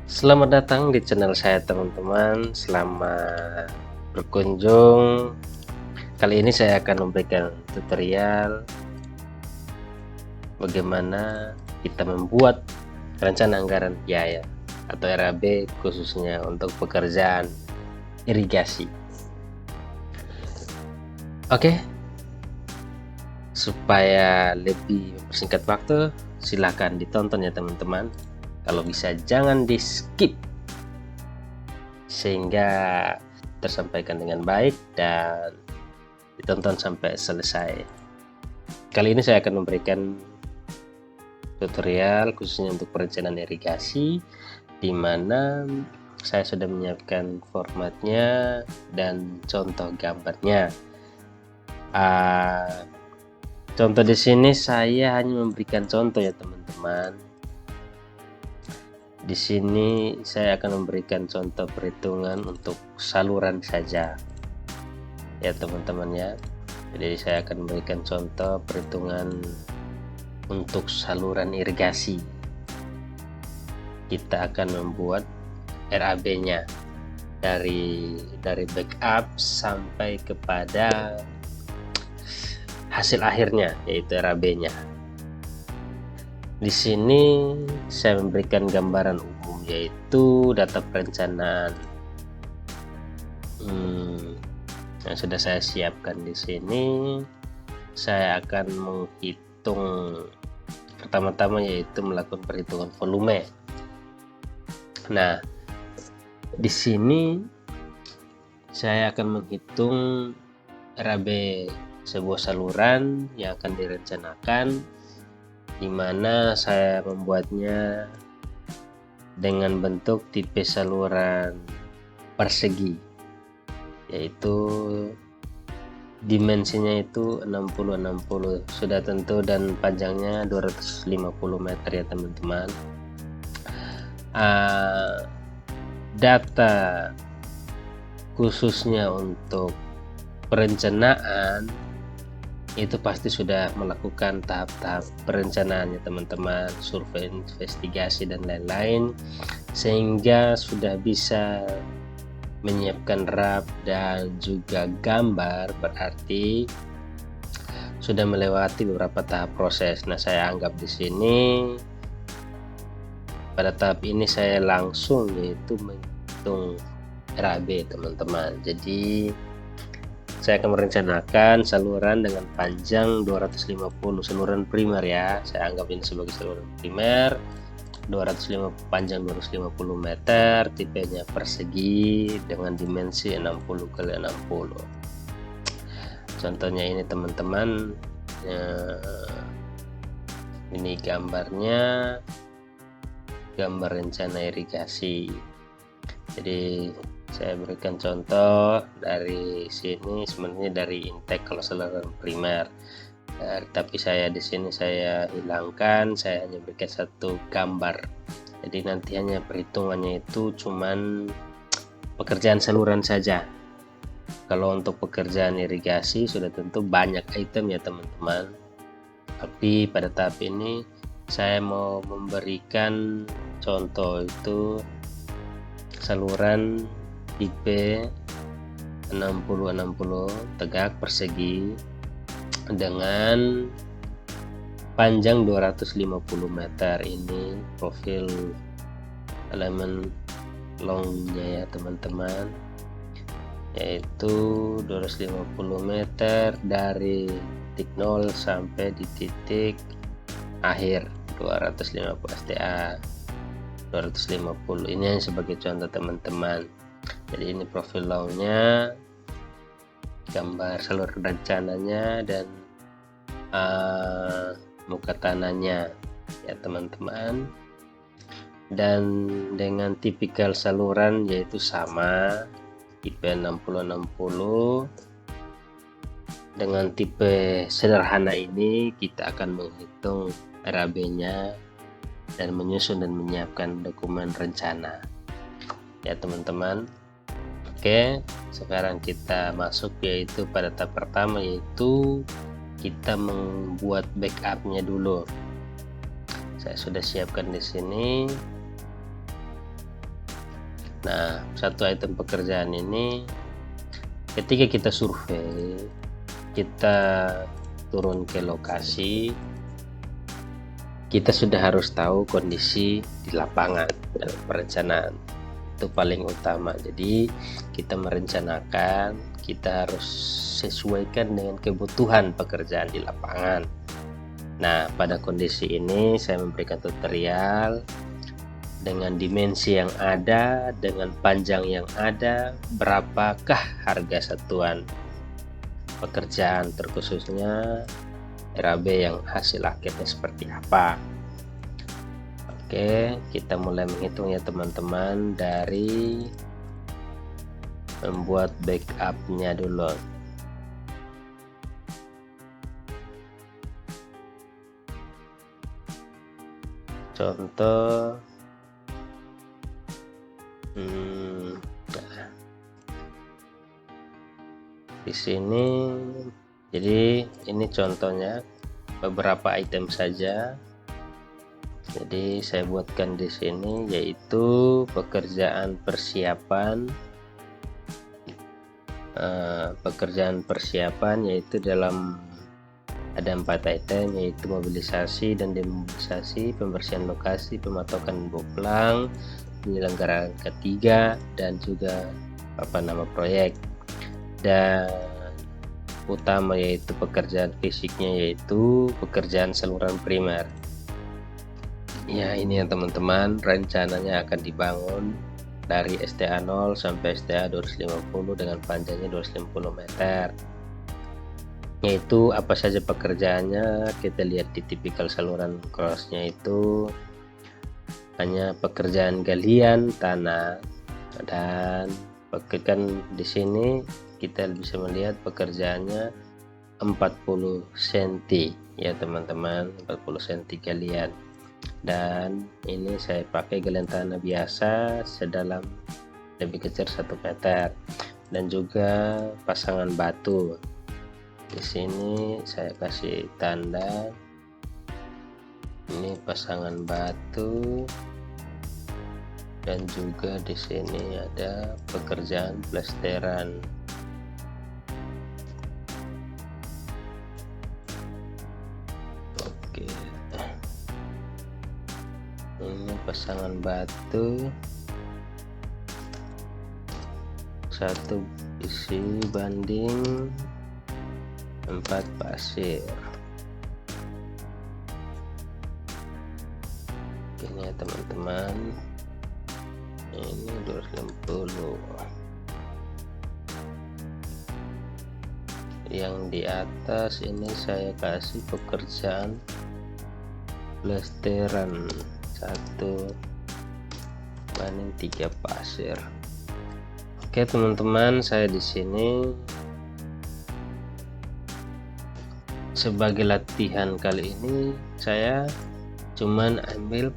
Selamat datang di channel saya teman-teman. Selamat berkunjung. Kali ini saya akan memberikan tutorial bagaimana kita membuat rencana anggaran biaya atau RAB khususnya untuk pekerjaan irigasi. Oke, supaya lebih mempersingkat waktu, silahkan ditonton ya teman-teman. Kalau bisa jangan di skip sehingga tersampaikan dengan baik dan ditonton sampai selesai. Kali ini saya akan memberikan tutorial khususnya untuk perencanaan irigasi, di mana saya sudah menyiapkan formatnya dan contoh gambarnya. Contoh di sini saya hanya memberikan contoh ya teman-teman. Di sini saya akan memberikan contoh perhitungan untuk saluran saja ya teman-teman ya. Jadi saya akan memberikan contoh perhitungan untuk saluran irigasi. Kita akan membuat RAB-nya dari backup sampai kepada hasil akhirnya, yaitu RAB-nya. Di sini saya memberikan gambaran umum, yaitu data perencanaan yang sudah saya siapkan di sini. Saya akan menghitung pertama-tama, yaitu melakukan perhitungan volume. Nah, di sini saya akan menghitung RAB sebuah saluran yang akan direncanakan, di mana saya membuatnya dengan bentuk tipe saluran persegi, yaitu dimensinya itu 60-60 sudah tentu, dan panjangnya 250 meter ya teman-teman. Data khususnya untuk perencanaan itu pasti sudah melakukan tahap-tahap perencanaannya teman-teman, survei, investigasi dan lain-lain, sehingga sudah bisa menyiapkan RAB dan juga gambar, berarti sudah melewati beberapa tahap proses. Nah, saya anggap di sini pada tahap ini saya langsung yaitu menghitung RAB teman-teman. Jadi saya akan merencanakan saluran dengan panjang 250, saluran primer ya, saya anggap ini sebagai saluran primer, 250, panjang 250 meter, tipenya persegi dengan dimensi 60 x 60. Contohnya ini teman-teman, ini gambarnya, gambar rencana irigasi. Jadi saya berikan contoh dari sini, sebenarnya dari intake kalau saluran primer, tapi saya di sini saya hilangkan, saya hanya berikan satu gambar. Jadi nanti hanya perhitungannya itu cuman pekerjaan saluran saja. Kalau untuk pekerjaan irigasi sudah tentu banyak item ya teman-teman, tapi pada tahap ini saya mau memberikan contoh itu saluran tipe 60-60 tegak persegi dengan panjang 250 meter. Ini profil elemen longnya ya teman-teman, yaitu 250 meter dari titik 0 sampai di titik akhir 250 STA 250. Ini yang sebagai contoh teman-teman. Jadi ini profil longnya, gambar saluran rencananya, dan muka tanahnya ya teman-teman. Dan dengan tipikal saluran yaitu sama, tipe 60-60. Dengan tipe sederhana ini kita akan menghitung RAB-nya dan menyusun dan menyiapkan dokumen rencana ya teman-teman. Oke, sekarang kita masuk yaitu pada tahap pertama, yaitu kita membuat backupnya dulu. Saya sudah siapkan di sini Nah, satu item pekerjaan ini ketika kita survei, kita turun ke lokasi, kita sudah harus tahu kondisi di lapangan dalam perencanaan. Itu paling utama. Jadi kita merencanakan, kita harus sesuaikan dengan kebutuhan pekerjaan di lapangan. Nah, pada kondisi ini saya memberikan tutorial dengan dimensi yang ada, dengan panjang yang ada, berapakah harga satuan pekerjaan, terkhususnya RAB yang hasil akhirnya seperti apa. Oke, kita mulai menghitung ya teman-teman, dari membuat backupnya dulu. Contoh di sini, jadi ini contohnya beberapa item saja. Jadi saya buatkan di sini, yaitu pekerjaan persiapan. Yaitu dalam ada 4 item, yaitu mobilisasi dan demobilisasi, pembersihan lokasi, pematokan boplang, penyelenggaraan ketiga, dan juga proyek. Dan utama yaitu pekerjaan fisiknya, yaitu pekerjaan saluran primer. Ya, ini ya teman-teman, rencananya akan dibangun dari STA 0 sampai STA 250 dengan panjangnya 250 meter. Yaitu apa saja pekerjaannya, kita lihat di tipikal saluran crossnya, itu hanya pekerjaan galian tanah, dan pekerjaan di sini kita bisa melihat pekerjaannya 40 cm ya teman-teman, 40 cm galian. Dan ini saya pakai galian tanah biasa sedalam lebih kecil 1 meter, dan juga pasangan batu. Di sini saya kasih tanda, ini pasangan batu, dan juga di sini ada pekerjaan plesteran. Oke, ini pasangan batu, 1 isi banding 4 pasir. Ini ya teman-teman, ini 260. Yang di atas ini saya kasih pekerjaan plesteran, 1 banding 3 pasir. Oke teman-teman, saya di sini sebagai latihan kali ini saya cuman ambil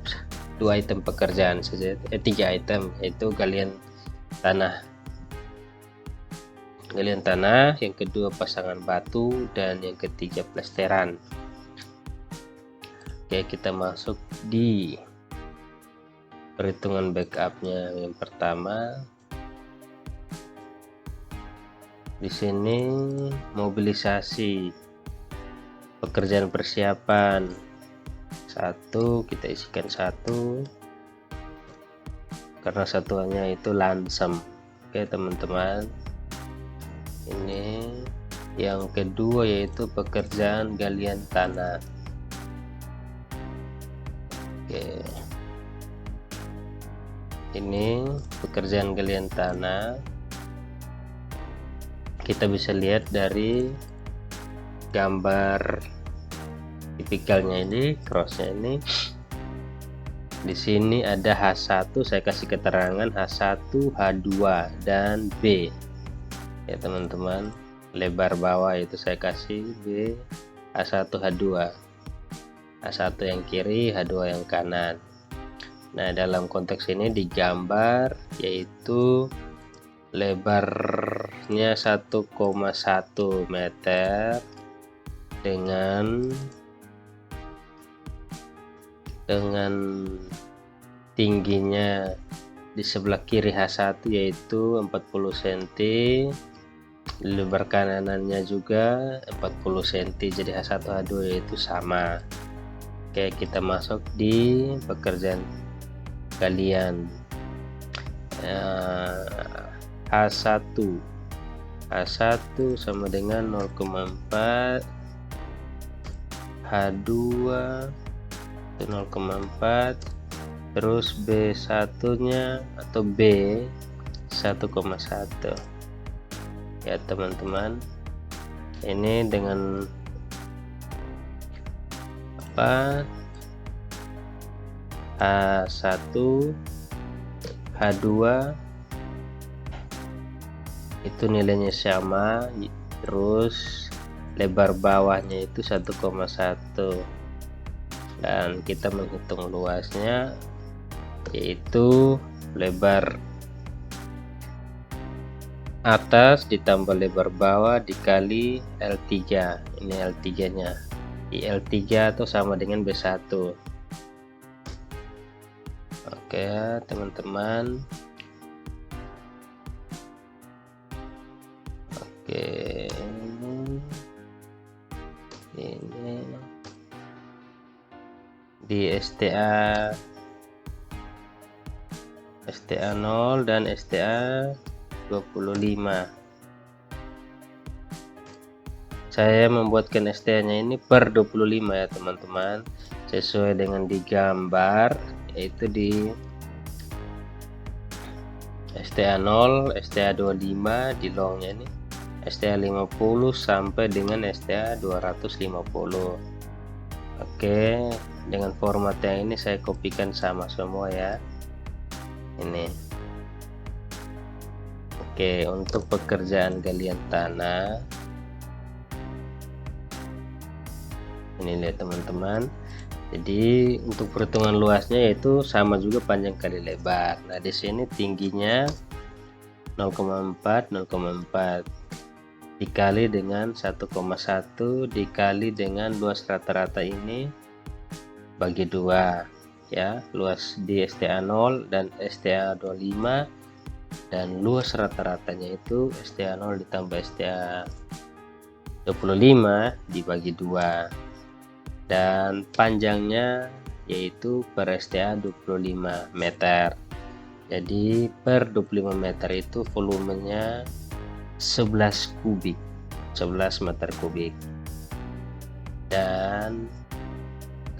2 item pekerjaan saja, 3 item, yaitu galian tanah, yang kedua pasangan batu, dan yang ketiga plesteran. Oke, kita masuk di perhitungan backupnya. Yang pertama di sini mobilisasi, pekerjaan persiapan 1, kita isikan 1 karena satuannya itu lansem. Oke teman-teman, ini yang kedua yaitu pekerjaan galian tanah. Oke, ini pekerjaan galian tanah, kita bisa lihat dari gambar tipikalnya ini, crossnya ini. Di sini ada H1, saya kasih keterangan H1, H2 dan B ya teman-teman. Lebar bawah itu saya kasih B, H1, H2, H1 yang kiri, H2 yang kanan. Nah, dalam konteks ini digambar yaitu lebarnya 1,1 meter dengan tingginya di sebelah kiri H1 yaitu 40 cm, lebar kanannya juga 40 cm, jadi H1 H2 yaitu sama. Oke, kita masuk di pekerjaan galian. H1 sama dengan 0,4, H2 itu 0,4, terus B1 nya atau B 1,1 ya teman-teman. Ini dengan apa, H1 H2 itu nilainya sama, terus lebar bawahnya itu 1,1, dan kita menghitung luasnya yaitu lebar atas ditambah lebar bawah dikali L3. Ini L3 nya, di L3 atau sama dengan B1. Oke teman-teman. Oke, ini di STA 0 dan STA 25. Saya membuatkan STA nya ini per 25 ya teman-teman, sesuai dengan di gambar, yaitu di STA 0, STA 25, di longnya ini STA 50 sampai dengan STA 250. Oke, dengan format yang ini saya kopikan sama semua ya. Ini. Oke, untuk pekerjaan galian tanah ini lihat teman-teman. Jadi untuk perhitungan luasnya yaitu sama juga panjang kali lebar. Nah, di sini tingginya 0,4 dikali dengan 1,1 dikali dengan luas rata-rata ini bagi 2 ya, luas di STA 0 dan STA 25, dan luas rata-ratanya itu STA 0 ditambah STA 25 dibagi 2, dan panjangnya yaitu per STA 25 meter. Jadi per 25 meter itu volumenya 11 meter kubik. Dan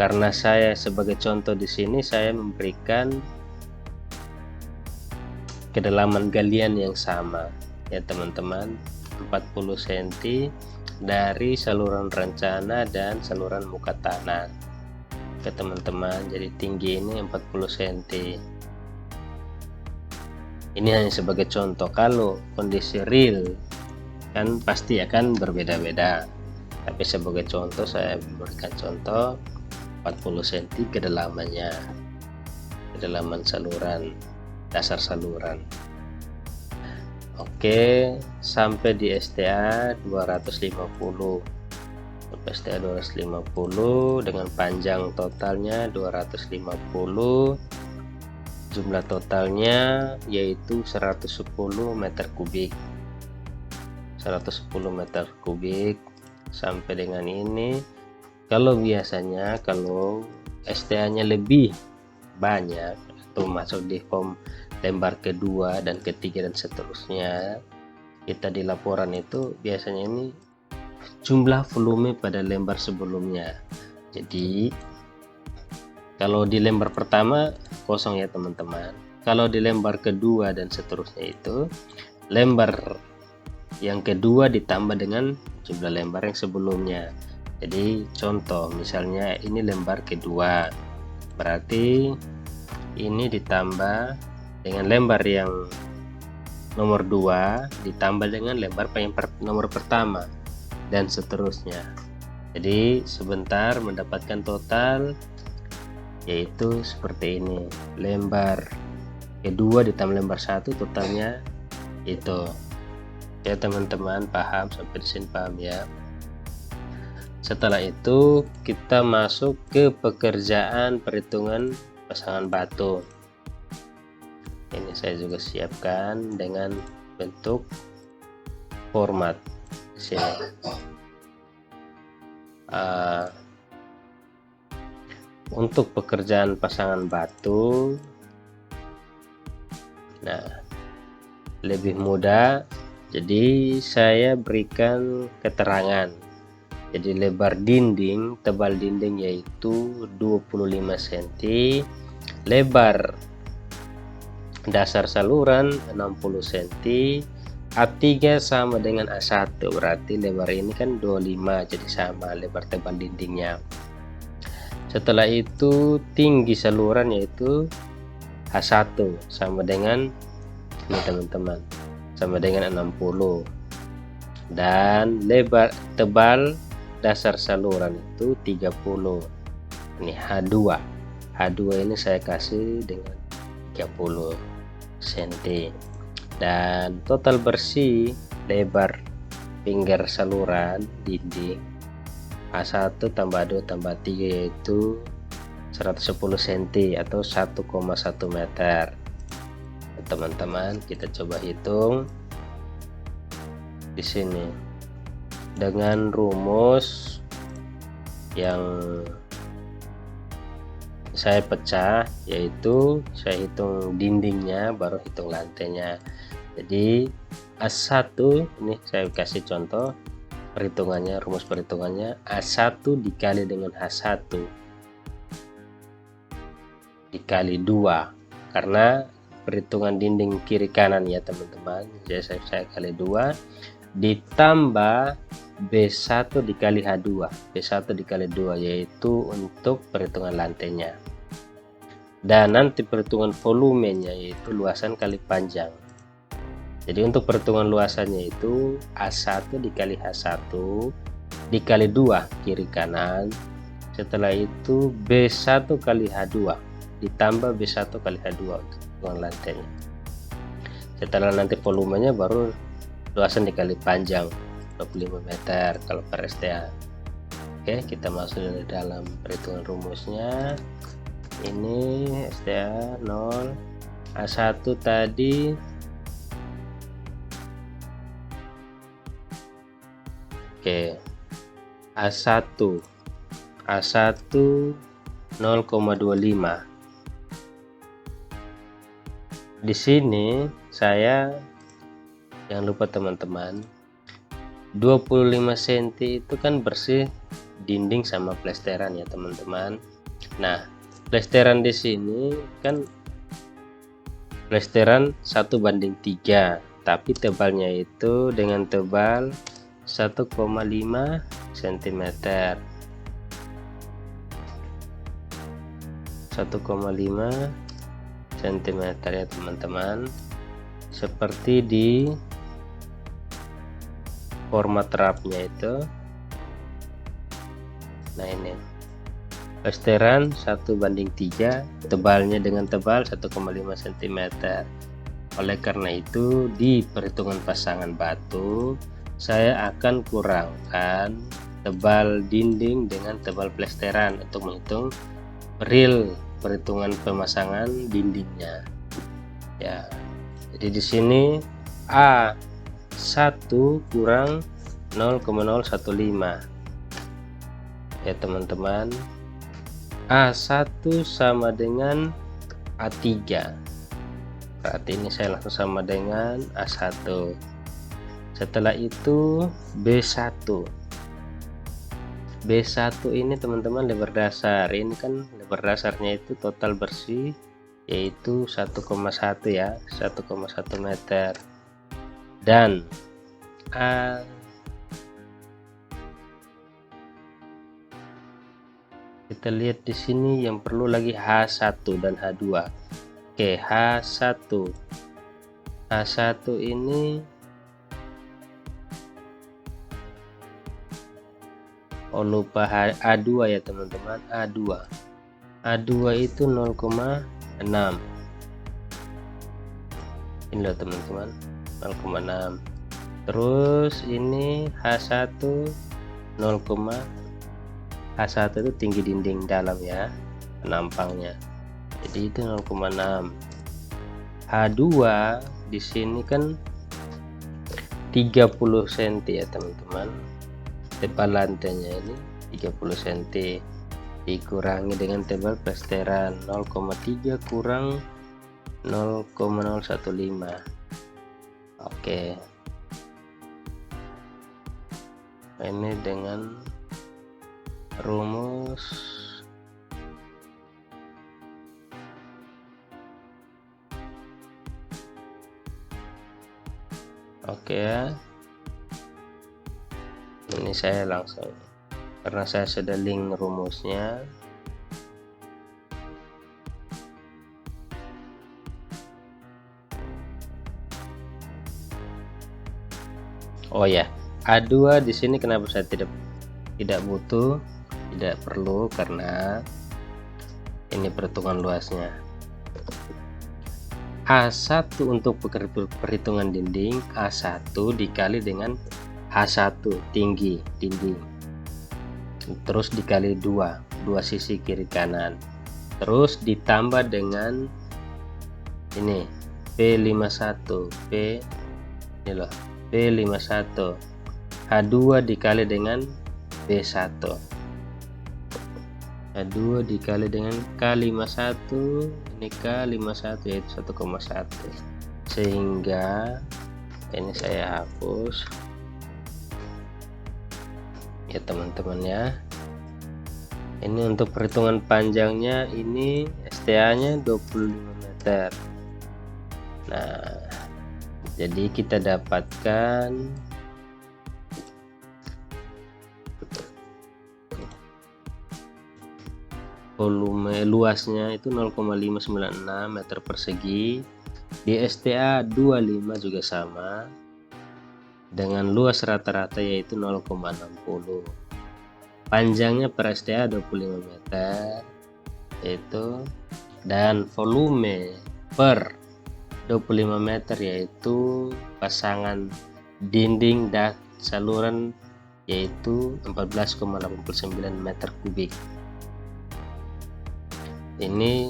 karena saya sebagai contoh di sini saya memberikan kedalaman galian yang sama ya teman-teman, 40 cm dari saluran rencana dan saluran muka tanah ke teman-teman. Jadi tinggi ini 40 cm. Ini hanya sebagai contoh, kalau kondisi real kan pasti akan berbeda-beda, tapi sebagai contoh saya memberikan contoh 40 cm kedalamannya, kedalaman saluran, dasar saluran. Oke, sampai di STA 250. STA 250 dengan panjang totalnya 250, jumlah totalnya yaitu 110 meter kubik. 110 meter kubik sampai dengan ini. Kalau biasanya kalau STA nya lebih banyak atau masuk di form lembar kedua dan ketiga dan seterusnya, kita di laporan itu biasanya ini jumlah volume pada lembar sebelumnya. Jadi kalau di lembar pertama kosong ya teman-teman. Kalau di lembar kedua dan seterusnya itu lembar yang kedua ditambah dengan jumlah lembar yang sebelumnya. Jadi contoh misalnya ini lembar kedua, berarti ini ditambah dengan lembar yang nomor 2 ditambah dengan lembar yang nomor pertama dan seterusnya. Jadi sebentar mendapatkan total yaitu seperti ini, lembar kedua ditambah lembar 1 totalnya itu ya teman-teman. Paham sampai di sini, paham ya? Setelah itu kita masuk ke pekerjaan perhitungan pasangan batu. Ini saya juga siapkan dengan bentuk format di sini. Untuk pekerjaan pasangan batu, nah lebih mudah, jadi saya berikan keterangan. Jadi lebar dinding, tebal dinding yaitu 25 cm, lebar dasar saluran 60 cm, A3 sama dengan A1, berarti lebar ini kan 25, jadi sama lebar tebal dindingnya. Setelah itu tinggi saluran yaitu H1 sama dengan ini teman-teman, sama dengan 60, dan lebar tebal dasar saluran itu 30. Ini H2 ini saya kasih dengan 30 cm, dan total bersih lebar pinggir saluran dinding A1 tambah 2 tambah 3 yaitu 110 cm atau 1,1 meter. Teman-teman, kita coba hitung di sini dengan rumus yang saya pecah, yaitu saya hitung dindingnya baru hitung lantainya. Jadi A1 ini saya kasih contoh perhitungannya, rumus perhitungannya A1 dikali dengan H1 dikali 2, karena perhitungan dinding kiri kanan ya teman-teman, jadi saya kali 2 ditambah B1 dikali H2, B1 dikali 2 yaitu untuk perhitungan lantainya, dan nanti perhitungan volumenya yaitu luasan kali panjang. Jadi untuk perhitungan luasannya itu A1 dikali H1 dikali 2 kiri kanan, setelah itu B1 kali H2 ditambah B1 kali H2 untuk perhitungan lantainya. Setelah nanti volumenya baru luasan dikali panjang 25 meter kalau per STA. Oke, kita masuk di dalam perhitungan rumusnya. Ini STA 0, A1 tadi A1 0,25. Di sini saya jangan lupa teman-teman, 25 cm itu kan bersih dinding sama plesteran ya teman-teman. Nah, plesteran di sini kan plesteran 1:3, tapi tebalnya itu dengan tebal 1,5 cm. 1,5 cm ya teman-teman, seperti di format rapnya itu. Nah, ini plesteran 1:3, tebalnya dengan tebal 1,5 cm. Oleh karena itu di perhitungan pasangan batu saya akan kurangkan tebal dinding dengan tebal plesteran untuk menghitung real perhitungan pemasangan dindingnya ya. Jadi di sini A1 kurang 0,015 ya teman-teman. A1 sama dengan A3, berarti ini saya langsung sama dengan A1. Setelah itu B1 ini teman-teman lebar dasar, ini kan lebar dasarnya itu total bersih yaitu 1,1 ya, 1,1 meter. Dan kita lihat di sini yang perlu lagi H1 dan H2. Oke, H1 ini lupa A2 ya teman-teman. A2 itu 0,6. ini loh teman-teman, 0,6. terus ini H1 H1 itu tinggi dinding dalam ya, penampangnya, jadi itu 0,6. H2 di sini kan 30 cm ya teman-teman, tebal lantainya ini 30 cm, dikurangi dengan tebal plesteran 0,3 kurang 0,015. Oke, ini dengan rumus oke ya. Ini saya langsung, karena saya sudah link rumusnya. Oh ya, A2 di sini kenapa saya tidak butuh, tidak perlu, karena ini perhitungan luasnya. A1 untuk perhitungan dinding, A1 dikali dengan H1 tinggi dinding, terus dikali dua sisi kiri kanan, terus ditambah dengan ini P51, ini loh, P51, H2 dikali dengan B1, H2 dikali dengan K51, ini K51 yaitu 1,1, sehingga ini saya hapus ya teman-teman ya. Ini untuk perhitungan panjangnya, ini STA nya 25 meter. Nah, jadi kita dapatkan volume luasnya itu 0,596 meter persegi, di STA 25 juga sama, dengan luas rata-rata yaitu 0,60. Panjangnya per STA 25 meter yaitu, dan volume per 25 meter yaitu pasangan dinding dan saluran yaitu 14,89 meter kubik. Ini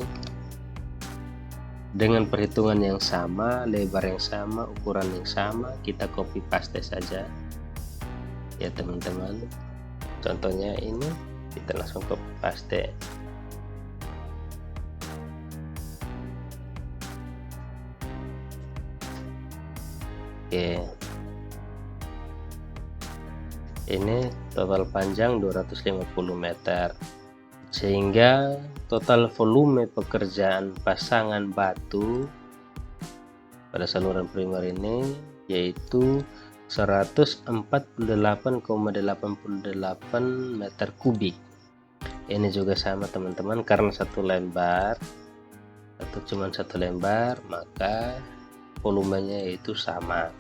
dengan perhitungan yang sama, lebar yang sama, ukuran yang sama, kita copy paste saja ya teman-teman. Contohnya ini kita langsung copy paste. Oke, ini total panjang 250 meter, sehingga total volume pekerjaan pasangan batu pada saluran primer ini yaitu 148,88 meter kubik. Ini juga sama teman-teman, karena satu lembar atau cuma satu lembar, maka volumenya itu sama.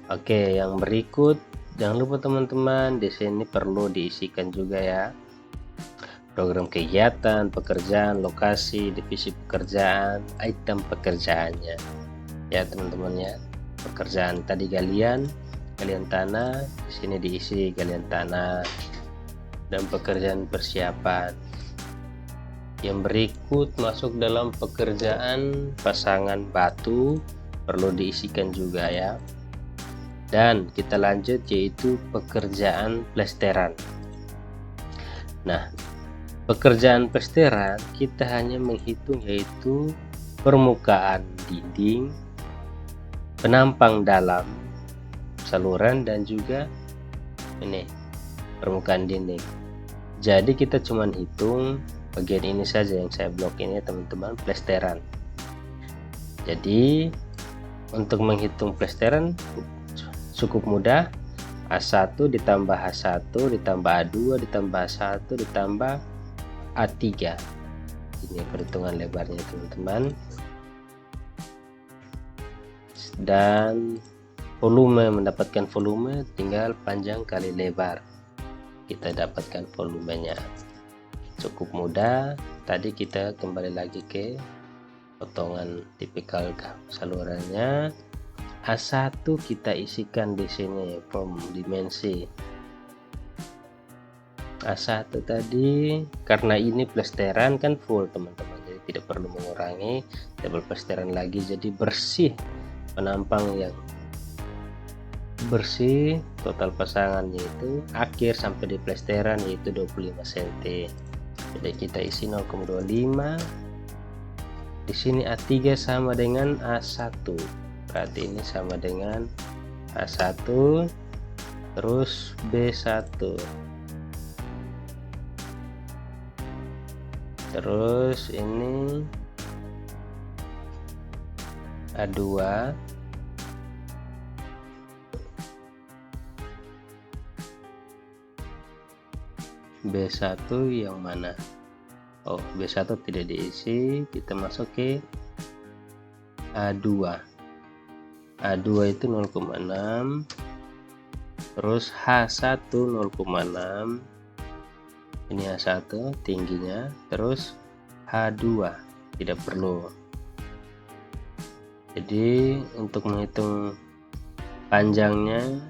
Oke, yang berikut jangan lupa teman-teman, di sini perlu diisikan juga ya program kegiatan, pekerjaan, lokasi, divisi pekerjaan, item pekerjaannya ya teman-teman ya. Pekerjaan tadi galian tanah, di sini diisi galian tanah, dan pekerjaan persiapan. Yang berikut masuk dalam pekerjaan pasangan batu, perlu diisikan juga ya. Dan kita lanjut yaitu pekerjaan plesteran. Nah, pekerjaan plesteran kita hanya menghitung yaitu permukaan dinding, penampang dalam saluran, dan juga ini permukaan dinding. Jadi kita cuma hitung bagian ini saja yang saya blok ini teman-teman, plesteran. Jadi untuk menghitung plesteran cukup mudah, A1 ditambah H1 ditambah A2 ditambah H1 ditambah A3. Ini perhitungan lebarnya teman-teman, dan volume, mendapatkan volume tinggal panjang kali lebar, kita dapatkan volumenya. Cukup mudah. Tadi kita kembali lagi ke potongan tipikal salurannya. A1 kita isikan di sini form dimensi A1 tadi, karena ini plesteran kan full teman-teman, jadi tidak perlu mengurangi, double plesteran lagi, jadi bersih, penampang yang bersih. Total pasangannya itu akhir sampai di plesteran yaitu 25 cm. Jadi kita isi 0,25. Di sini A3 sama dengan A1, berarti ini sama dengan A1 terus B1 terus ini A2 B1 yang mana? Oh, B1 tidak diisi, kita masuk ke A2. A2 itu 0,6, terus H1 0,6, ini H1 tingginya, terus H2 tidak perlu. Jadi untuk menghitung panjangnya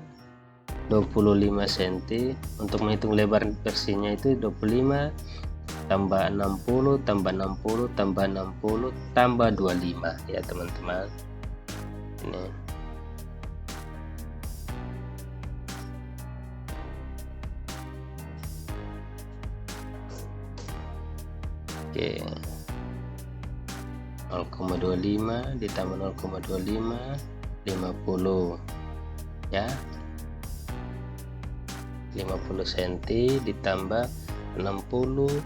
25 cm, untuk menghitung lebar bersihnya itu 25 tambah 60 tambah 60 tambah 60 tambah 25 ya teman-teman. Ini oke, 0,25 ditambah 0,25 50 ya, 50 cm ditambah 60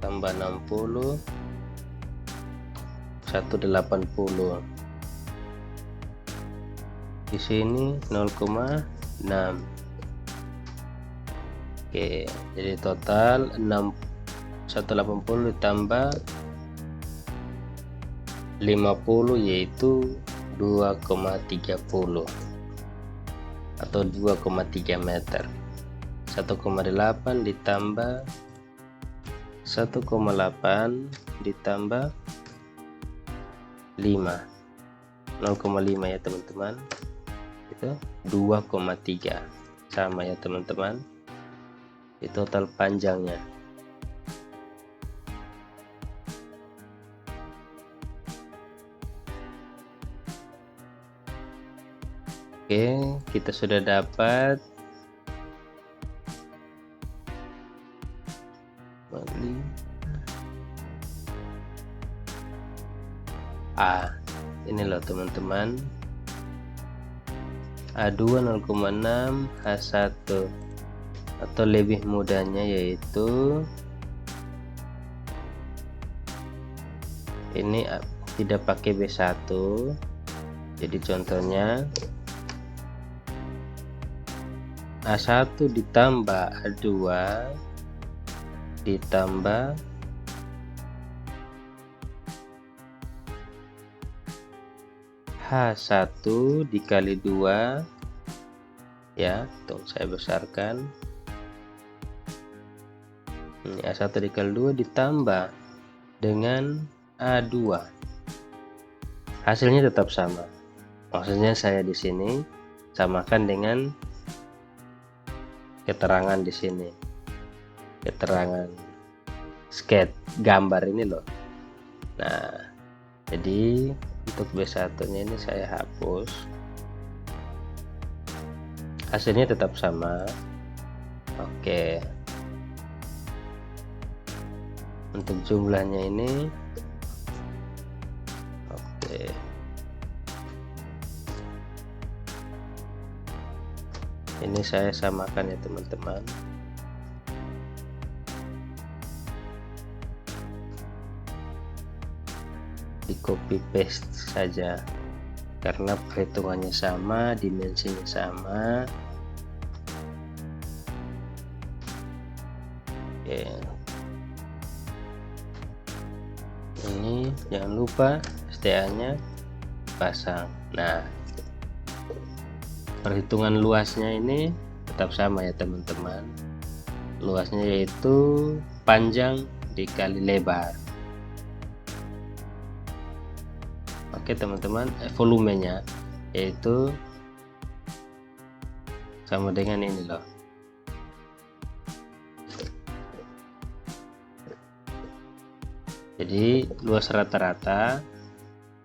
tambah 60 180. Di sini 0,6. Oke, jadi total 180 ditambah 50 yaitu 2,30 atau 2,3 meter. 1,8 ditambah 1,8 ditambah 5, 0,5 ya teman-teman, itu 2,3 sama ya teman-teman. Di total panjangnya. Oke, kita sudah dapat A. Ini loh teman-teman, A2 0,6 H1, atau lebih mudahnya yaitu ini tidak pakai B1. Jadi contohnya A1 ditambah A2 ditambah H1 dikali 2 ya, tuh saya besarkan. Ini A1 dikali 2 ditambah dengan A2, hasilnya tetap sama. Maksudnya saya di sini samakan dengan keterangan di sini, keterangan sketch gambar ini loh. Nah, jadi untuk B1 nya ini saya hapus, hasilnya tetap sama. Oke, untuk jumlahnya ini oke, ini saya samakan ya teman-teman. Di copy paste saja karena perhitungannya sama, dimensinya sama. Oke, ini jangan lupa STA nya pasang. Nah, perhitungan luasnya ini tetap sama ya teman-teman. Luasnya yaitu panjang dikali lebar. Oke teman-teman, volumenya yaitu sama dengan ini loh. Jadi luas rata-rata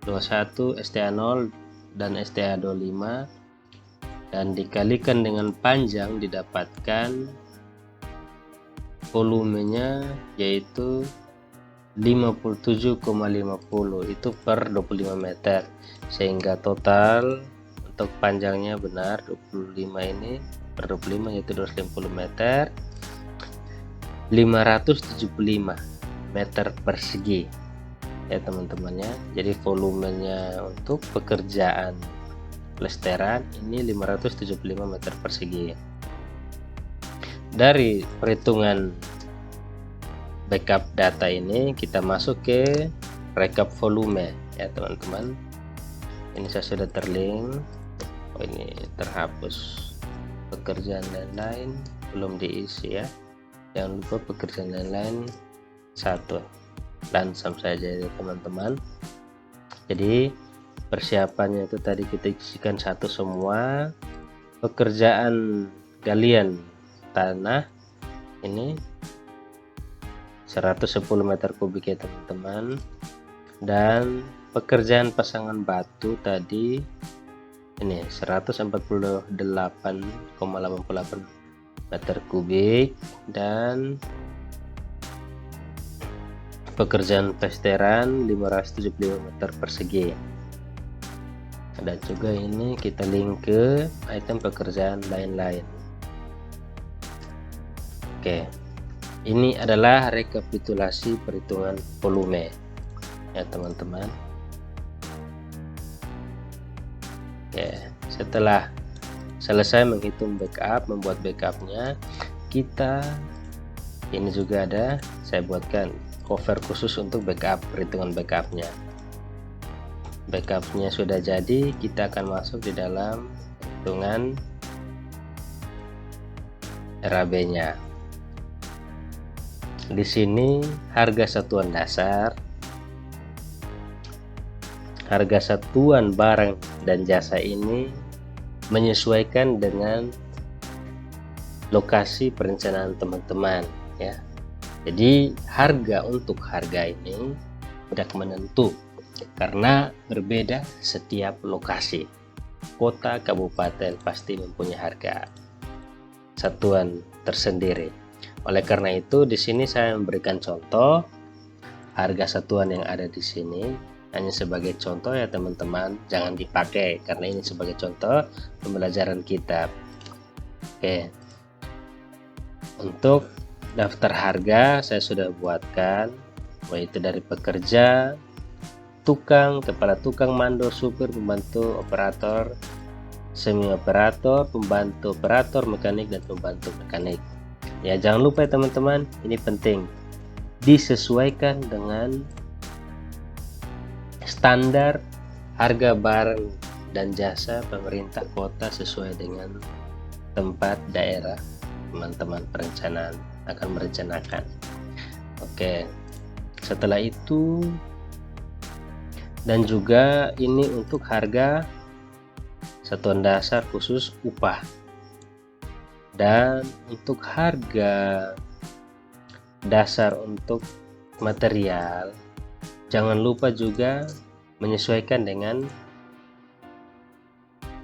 21 STA0 dan STA25 dan dikalikan dengan panjang didapatkan volumenya yaitu 57,50 itu per 25 meter, sehingga total untuk panjangnya benar 25 ini per 25 yaitu 250 meter, 575 meter persegi ya teman-teman ya. Jadi volumenya untuk pekerjaan plesteran ini 575 meter persegi. Dari perhitungan backup data ini kita masuk ke rekap volume ya teman-teman. Ini saya sudah terlink. Oh, ini terhapus pekerjaan lain belum diisi ya. Jangan lupa pekerjaan lain satu langsung saja ya teman-teman. Jadi persiapannya itu tadi kita isikan satu semua. Pekerjaan galian tanah ini 110 meter kubik ya teman-teman, dan pekerjaan pasangan batu tadi ini 148,88 meter kubik, dan pekerjaan plesteran 575 meter persegi. Dan juga ini kita link ke item pekerjaan lain-lain. Oke, ini adalah rekapitulasi perhitungan volume ya teman-teman. Ya, setelah selesai menghitung backup, membuat backupnya, kita ini juga ada saya buatkan cover khusus untuk backup, perhitungan backupnya. Backupnya sudah jadi, kita akan masuk di dalam hitungan RAB-nya. Di sini harga satuan dasar, harga satuan barang dan jasa ini menyesuaikan dengan lokasi perencanaan teman-teman ya. Jadi harga untuk harga ini tidak menentu karena berbeda setiap lokasi. Kota, kabupaten pasti mempunyai harga satuan tersendiri. Oleh karena itu di sini saya memberikan contoh harga satuan yang ada di sini hanya sebagai contoh ya teman-teman, jangan dipakai karena ini sebagai contoh pembelajaran kita. Oke. Untuk daftar harga saya sudah buatkan, yaitu dari pekerja, tukang, kepala tukang, mandor, supir, pembantu operator, semi operator, pembantu operator, mekanik, dan pembantu mekanik. Ya, jangan lupa ya teman-teman, ini penting disesuaikan dengan standar harga barang dan jasa pemerintah kota sesuai dengan tempat daerah teman-teman perencanaan akan merencanakan. Oke, setelah itu dan juga ini untuk harga satuan dasar khusus upah, dan untuk harga dasar untuk material jangan lupa juga menyesuaikan dengan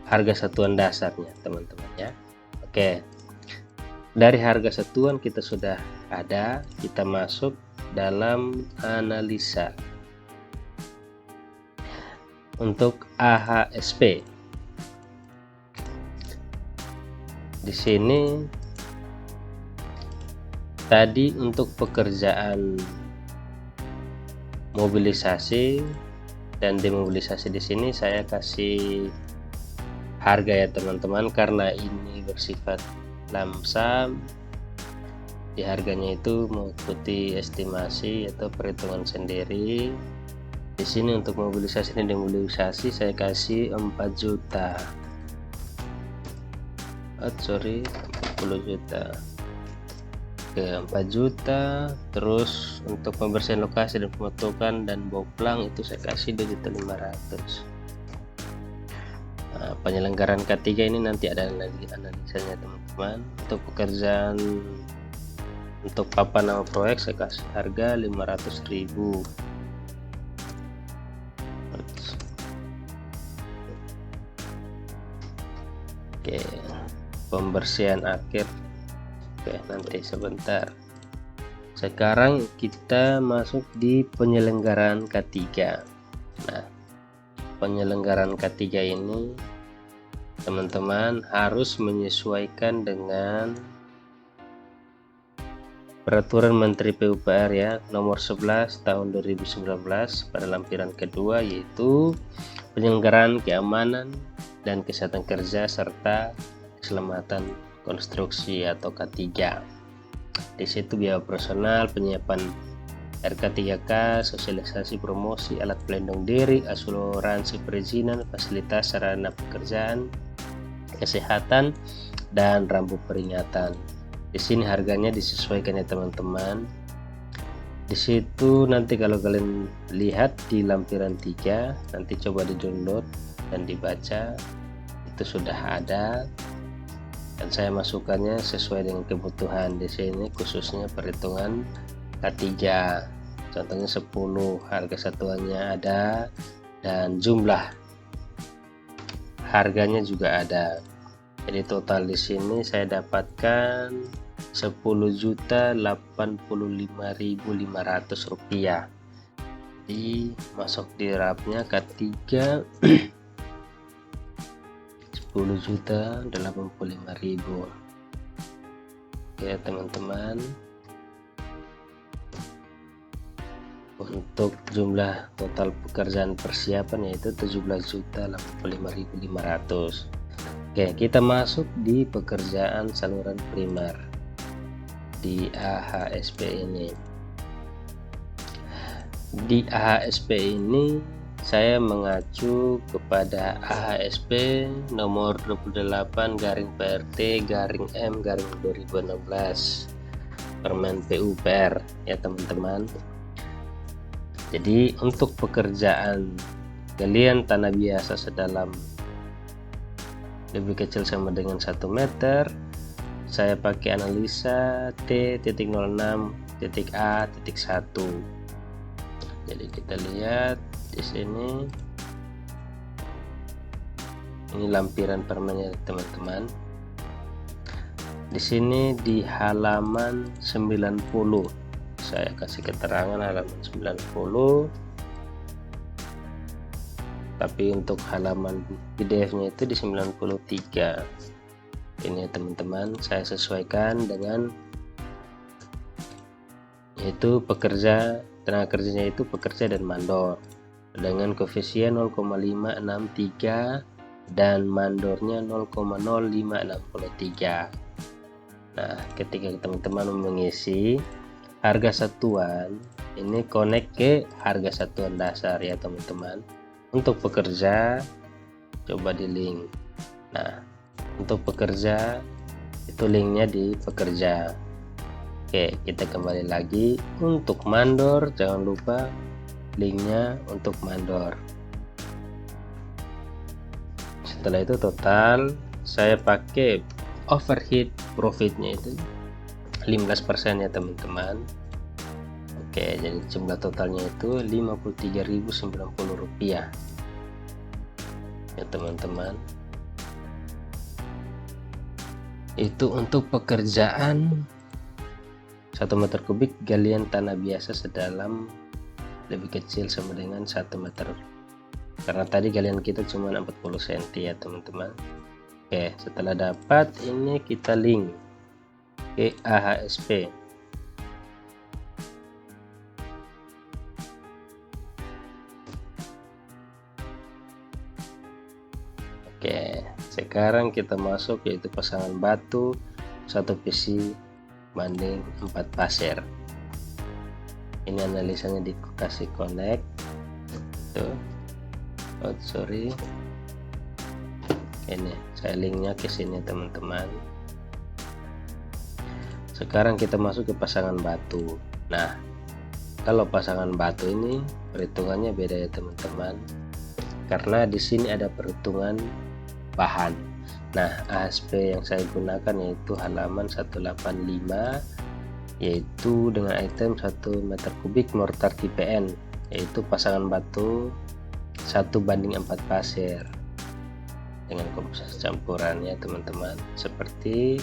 harga satuan dasarnya teman-teman ya. Oke, dari harga satuan kita sudah ada, kita masuk dalam analisa untuk AHSP. Di sini tadi untuk pekerjaan mobilisasi dan demobilisasi di sini saya kasih harga ya teman-teman karena ini bersifat lamsam. Di harganya itu mengikuti estimasi atau perhitungan sendiri. Di sini untuk mobilisasi dan demobilisasi saya kasih 4 juta. 40 juta ke 4 juta. Terus untuk pembersihan lokasi dan pemotongan dan boplang itu saya kasih 2.500.000. Nah, penyelenggaraan K3 ini nanti ada analisanya teman-teman. Untuk pekerjaan Untuk papan nama proyek saya kasih harga 500.000. Oke, pembersihan akhir. Oke, nanti sebentar. Sekarang kita masuk di penyelenggaraan K3. Nah, penyelenggaraan K3 ini teman-teman harus menyesuaikan dengan Peraturan Menteri PUPR ya nomor 11 tahun 2019 pada lampiran kedua, yaitu penyelenggaraan keamanan dan kesehatan kerja serta keselamatan konstruksi atau K3. Di situ biaya personal, penyiapan RK3K, sosialisasi promosi, alat pelindung diri, asuransi perizinan, fasilitas sarana pekerjaan, kesehatan, dan rambu peringatan. Di sini harganya disesuaikan ya teman-teman. Di situ nanti kalau kalian lihat di lampiran 3, nanti coba di-download dan dibaca, itu sudah ada. Dan saya masukkannya sesuai dengan kebutuhan. Di sini khususnya perhitungan K3. Contohnya 10, harga satuannya ada dan jumlah harganya juga ada. Jadi total di sini saya dapatkan 10.085.500 rupiah. Jadi masuk di rapnya K3 10.085.000. Oke teman-teman, untuk jumlah total pekerjaan persiapan yaitu 17.085.500. Oke, kita masuk di pekerjaan saluran primer di AHSP ini. Di AHSP ini saya mengacu kepada AHSP nomor 28/PRT/M/2016 Permen PUPR ya teman-teman. Jadi untuk pekerjaan galian tanah biasa sedalam lebih kecil sama dengan 1 meter, saya pakai analisa T.06.A.1. Jadi kita lihat di sini, ini lampiran permennya teman-teman. Di sini di halaman 90, saya kasih keterangan halaman 90. Tapi untuk halaman PDF-nya itu di 93. Ini ya teman-teman, saya sesuaikan dengan yaitu pekerja, tenaga kerjanya itu pekerja dan mandor dengan koefisien 0,563 dan mandornya 0,0563. Nah, ketika teman-teman mengisi harga satuan, ini connect ke harga satuan dasar ya teman-teman. Untuk pekerja coba di link. Nah, untuk pekerja itu linknya di pekerja. Oke, kita kembali lagi. Untuk mandor jangan lupa linknya untuk mandor. Setelah itu total saya pakai overhead profitnya itu 15% ya teman-teman. Oke, jadi jumlah totalnya itu 53.090 rupiah ya teman-teman. Itu untuk pekerjaan 1 meter kubik galian tanah biasa sedalam lebih kecil sama dengan 1 meter, karena tadi galian kita cuma 40 cm ya teman-teman. Oke, setelah dapat ini kita link ke AHSP. Oke, sekarang kita masuk yaitu pasangan batu 1 PC banding 4 pasir. Ini analisanya dikasih connect tuh. Oh sorry, ini saya linknya ke sini teman-teman. Sekarang kita masuk ke pasangan batu. Nah, kalau pasangan batu ini perhitungannya beda ya teman-teman, karena di sini ada perhitungan bahan. Nah, ASP yang saya gunakan yaitu halaman 185 yaitu dengan item 1 meter kubik mortar tipe N, yaitu pasangan batu 1:4 pasir dengan komposisi campurannya teman-teman, seperti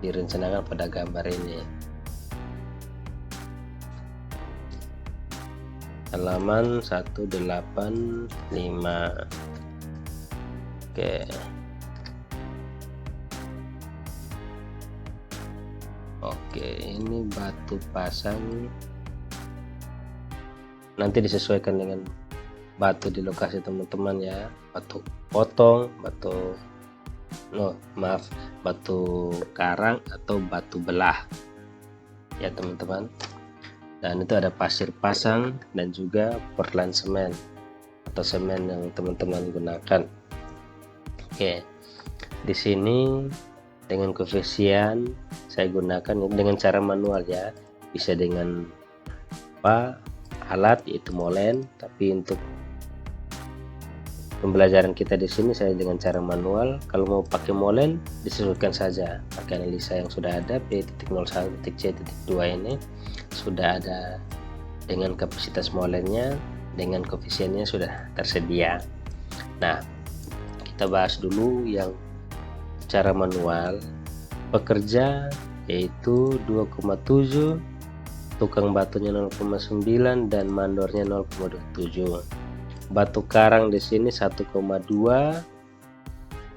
direncanakan pada gambar ini. Halaman 185. Oke, ini batu pasang nanti disesuaikan dengan batu di lokasi teman-teman ya, batu potong, batu karang atau batu belah ya teman-teman. Dan itu ada pasir pasang dan juga Portland semen atau semen yang teman-teman gunakan. Oke, di sini dengan koefisien saya gunakan dengan cara manual ya, bisa dengan alat yaitu molen, tapi untuk pembelajaran kita di sini saya dengan cara manual. Kalau mau pakai molen disesuaikan saja, pakai analisa yang sudah ada P.01.C.2 ini sudah ada dengan kapasitas molennya, dengan koefisiennya sudah tersedia. Nah, kita bahas dulu yang cara manual. Pekerja yaitu 2,7, tukang batunya 0,9 dan mandornya 0,27. Batu karang di sini 1,2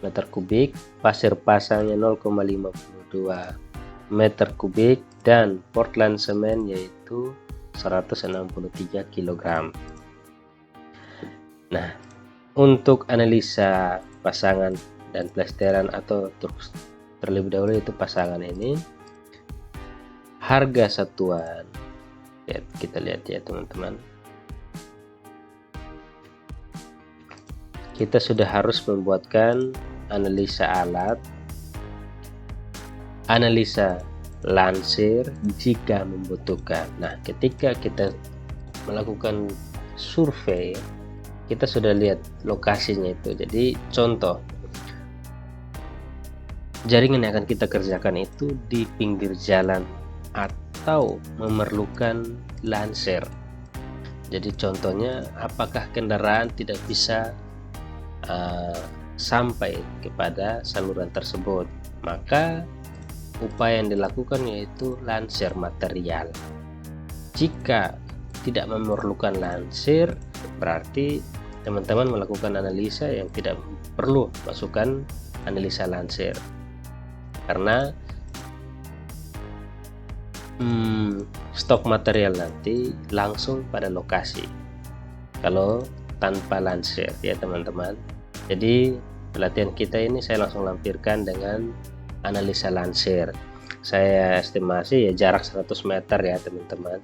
meter kubik, pasir pasangnya 0,52 meter kubik, dan Portland semen yaitu 163 kg. Nah, untuk analisa pasangan dan plesteran atau terlebih dahulu itu pasangan ini, harga satuan kita lihat ya teman-teman, kita sudah harus membuatkan analisa alat, analisa lansir jika membutuhkan. Nah, ketika kita melakukan survei, kita sudah lihat lokasinya itu. Jadi contoh, jaringan yang akan kita kerjakan itu di pinggir jalan atau memerlukan lansir. Jadi contohnya, apakah kendaraan tidak bisa sampai kepada saluran tersebut, maka upaya yang dilakukan yaitu lansir material. Jika tidak memerlukan lansir, berarti teman-teman melakukan analisa yang tidak perlu masukkan analisa lansir, karena stok material nanti langsung pada lokasi kalau tanpa lansir ya teman-teman. Jadi pelatihan kita ini saya langsung lampirkan dengan analisa lansir. Saya estimasi ya jarak 100 meter ya teman-teman.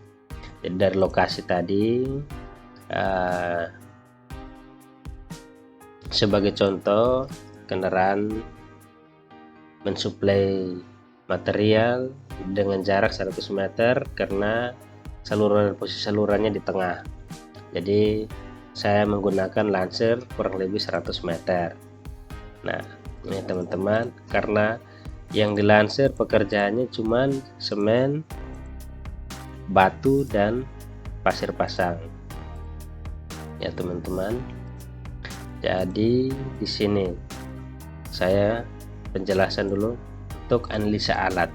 Jadi dari lokasi tadi, sebagai contoh, kendaraan mensuplai material dengan jarak 100 meter karena posisi salurannya di tengah. Jadi saya menggunakan lansir kurang lebih 100 meter. Nah, ini teman-teman, karena yang dilansir pekerjaannya cuman semen, batu, dan pasir pasang ya teman-teman. Jadi di sini saya penjelasan dulu untuk analisa alat.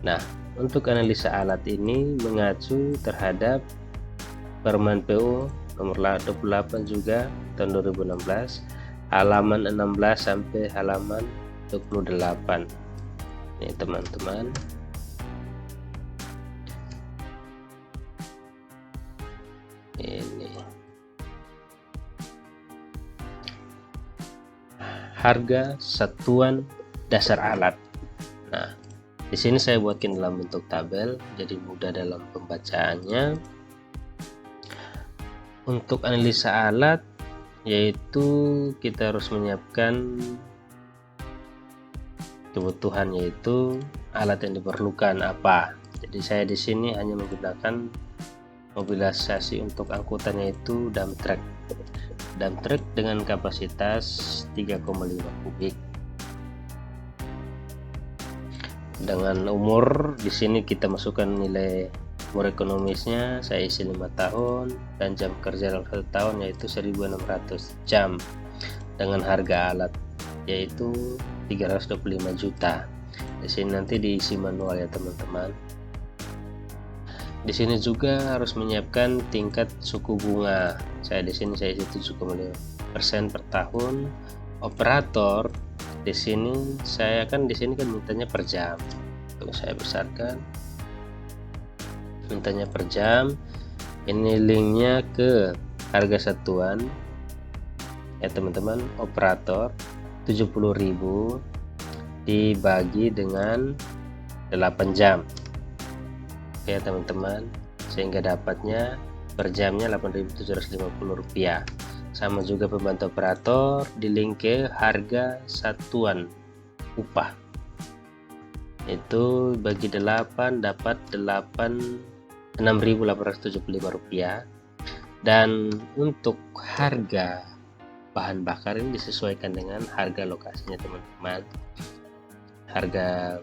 Nah, untuk analisa alat ini mengacu terhadap Permen PU nomor 28 juga tahun 2016, halaman 16 sampai halaman 28. Ini teman-teman. Ini harga satuan dasar alat. Nah, di sini saya buatkan dalam bentuk tabel jadi mudah dalam pembacaannya. Untuk analisa alat yaitu kita harus menyiapkan kebutuhan, yaitu alat yang diperlukan apa. Jadi saya di sini hanya menggunakan mobilisasi untuk angkutannya itu dump truck dengan kapasitas 3,5 kubik. Dengan umur di sini kita masukkan nilai umur ekonomisnya, saya isi 5 tahun, dan jam kerja dalam 1 tahun yaitu 1600 jam, dengan harga alat yaitu 325 juta. Di sini nanti diisi manual ya teman-teman. Di sini juga harus menyiapkan tingkat suku bunga. Saya di sini saya isi 7,5% per tahun. Operator di sini saya kan mintanya per jam. Tuh saya besarkan. Mintanya per jam. Ini linknya ke harga satuan. Ya teman-teman, operator 70.000 dibagi dengan 8 jam. Oke teman-teman, sehingga dapatnya per jamnya Rp8.750. Sama juga pembantu operator di link ke harga satuan upah. Itu bagi 8 dapat Rp6.875. Dan untuk harga bahan bakar ini disesuaikan dengan harga lokasinya teman-teman. Harga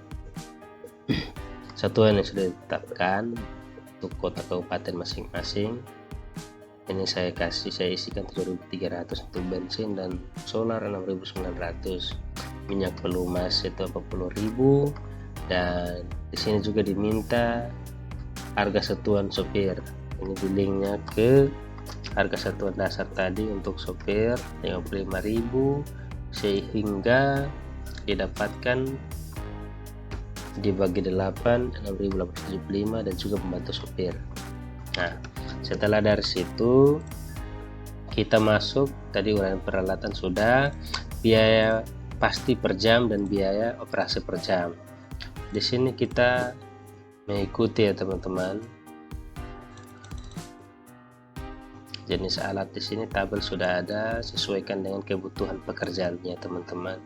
satuan yang sudah ditetapkan untuk kota kabupaten masing-masing. Ini saya isikan 7.300 untuk bensin dan solar 6.900. Minyak pelumas itu 40.000, dan di sini juga diminta harga satuan sopir. Ini di linknya ke harga satuan dasar tadi untuk sopir 55.000, sehingga didapatkan dibagi 8 6.875, dan juga pembantu sopir. Nah, setelah dari situ kita masuk tadi uraian peralatan sudah, biaya pasti per jam dan biaya operasi per jam. Di sini kita mengikuti ya teman-teman. Jenis alat di sini tabel sudah ada, sesuaikan dengan kebutuhan pekerjaannya teman-teman.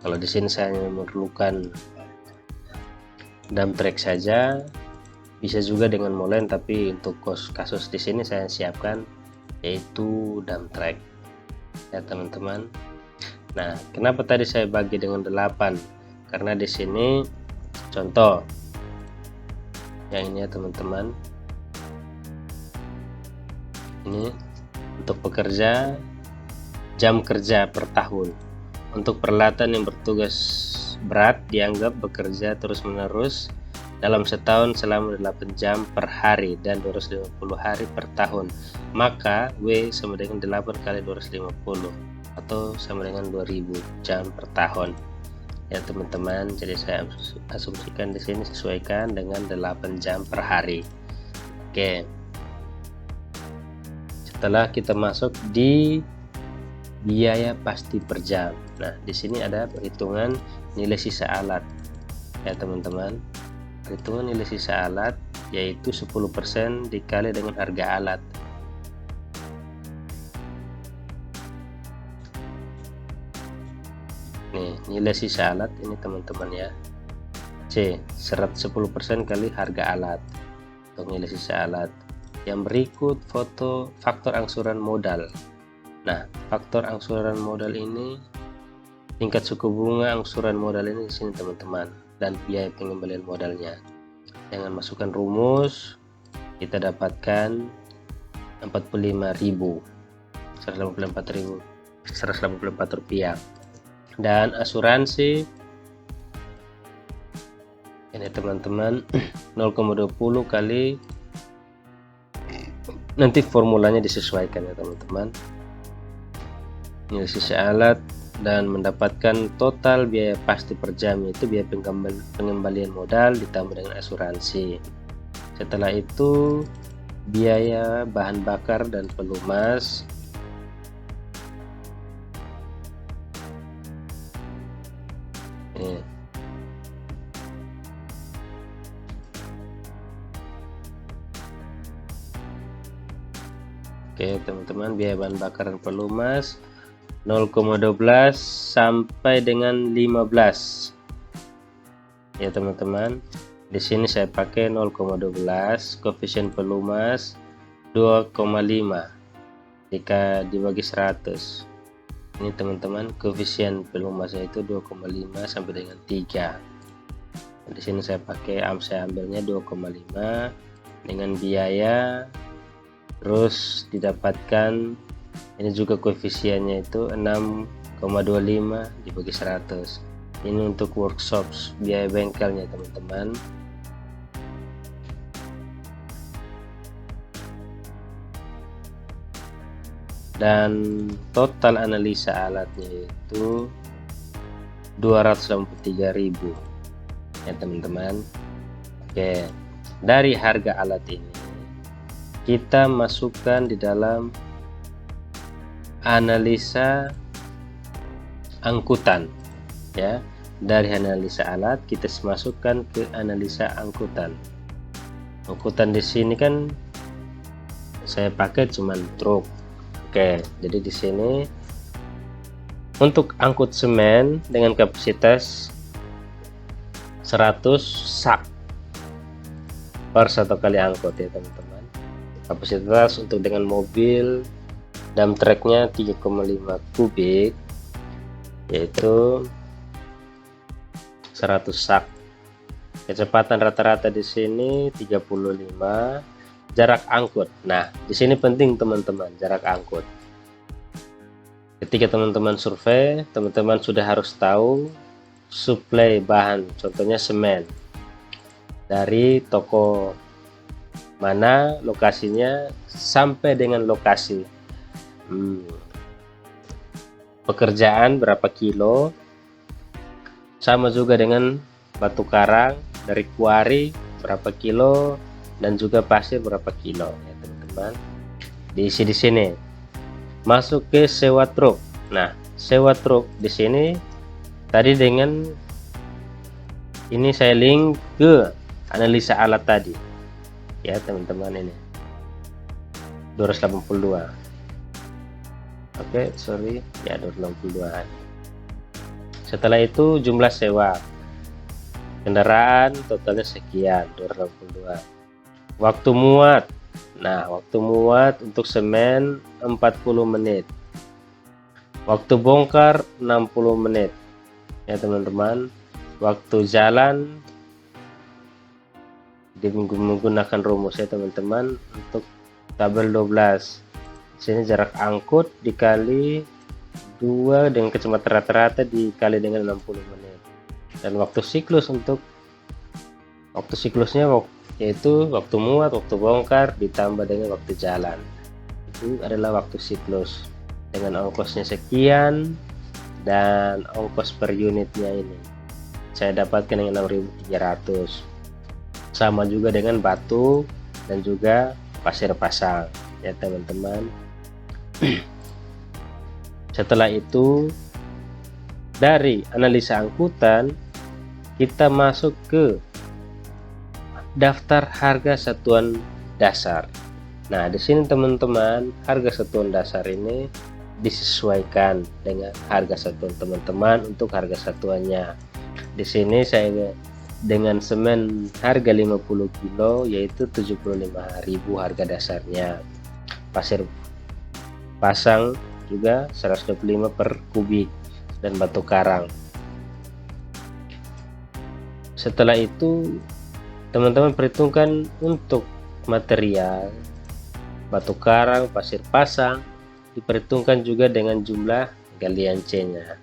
Kalau di sini saya memerlukan dump track saja, bisa juga dengan molen, tapi untuk kasus di sini saya siapkan yaitu dump track ya teman-teman. Nah, kenapa tadi saya bagi dengan 8? Karena di sini contoh yang ini ya teman-teman. Ini untuk pekerja, jam kerja per tahun. Untuk peralatan yang bertugas berat dianggap bekerja terus-menerus dalam setahun selama 8 jam per hari dan 250 hari per tahun, maka W sama dengan 8 kali 250 atau sama dengan 2000 jam per tahun ya teman-teman. Jadi saya asumsikan di sini sesuaikan dengan 8 jam per hari. Oke, setelah kita masuk di biaya pasti per jam. Nah, di sini ada perhitungan nilai sisa alat ya teman-teman. Perhitungan nilai sisa alat yaitu 10% dikali dengan harga alat. Nih, nilai sisa alat ini teman-teman ya. C, 10% kali harga alat untuk nilai sisa alat. Yang berikut faktor angsuran modal. Nah, faktor angsuran modal ini tingkat suku bunga angsuran modal ini di sini teman-teman, dan biaya pengembalian modalnya. Dengan masukkan rumus kita dapatkan 45.000, 184 rupiah. Dan asuransi ini teman-teman 0,20 kali, nanti formulanya disesuaikan ya teman-teman, nilai sisa alat, dan mendapatkan total biaya pasti per jam, yaitu biaya pengembalian modal ditambah dengan asuransi. Setelah itu biaya bahan bakar dan pelumas. Oke teman-teman, biaya bahan bakar dan pelumas 0,12 sampai dengan 15 ya teman-teman. Di sini saya pakai 0,12, koefisien pelumas 2,5 jika dibagi 100. Ini teman-teman, koefisien pelumasnya itu 2,5 sampai dengan 3. Di sini saya pakai saya ambilnya 2,5 dengan biaya, terus didapatkan ini juga koefisiennya itu 6,25 dibagi 100. Ini untuk workshops biaya bengkelnya teman-teman. Dan total analisa alatnya itu 283.000 ya teman-teman. Oke, dari harga alat ini kita masukkan di dalam analisa angkutan ya. Dari analisa alat kita masukkan ke analisa angkutan. Angkutan di sini kan saya pakai cuman truk. Oke, jadi di sini untuk angkut semen dengan kapasitas 100 sak per satu kali angkut ya teman-teman. Kapasitas untuk dengan mobil dump trucknya 3,5 kubik, yaitu 100 sak. Kecepatan rata-rata di sini 35. Jarak angkut. Nah, di sini penting teman-teman, jarak angkut. Ketika teman-teman survei, teman-teman sudah harus tahu suplai bahan, contohnya semen, dari toko mana lokasinya sampai dengan lokasi pekerjaan berapa kilo. Sama juga dengan batu karang dari kuari berapa kilo, dan juga pasir berapa kilo ya teman-teman. Diisi di sini. Masuk ke sewa truk. Nah, sewa truk di sini tadi dengan ini saya link ke analisa alat tadi ya teman-teman. Ini 282. Oke, sorry ya, 262. Setelah itu jumlah sewa kendaraan totalnya sekian, 282. Waktu muat. Nah, waktu muat untuk semen 40 menit. Waktu bongkar 60 menit. Ya teman-teman. Waktu jalan menggunakan rumus ya teman-teman untuk tabel 12. Di sini jarak angkut dikali 2 dengan kecepatan rata-rata dikali dengan 60 menit. Dan waktu siklus untuk waktu siklusnya yaitu waktu muat, waktu bongkar ditambah dengan waktu jalan. Itu adalah waktu siklus dengan ongkosnya sekian, dan ongkos per unitnya ini saya dapatkan dengan 6.300. Sama juga dengan batu dan juga pasir pasang ya teman-teman. Setelah itu dari analisa angkutan kita masuk ke daftar harga satuan dasar. Nah, di sini teman-teman, harga satuan dasar ini disesuaikan dengan harga satuan teman-teman untuk harga satuannya. Di sini saya dengan semen harga 50 kilo yaitu 75.000 harga dasarnya. Pasir pasang juga 125 per kubik dan batu karang. Setelah itu teman-teman perhitungkan untuk material batu karang, pasir pasang, diperhitungkan juga dengan jumlah galian C-nya.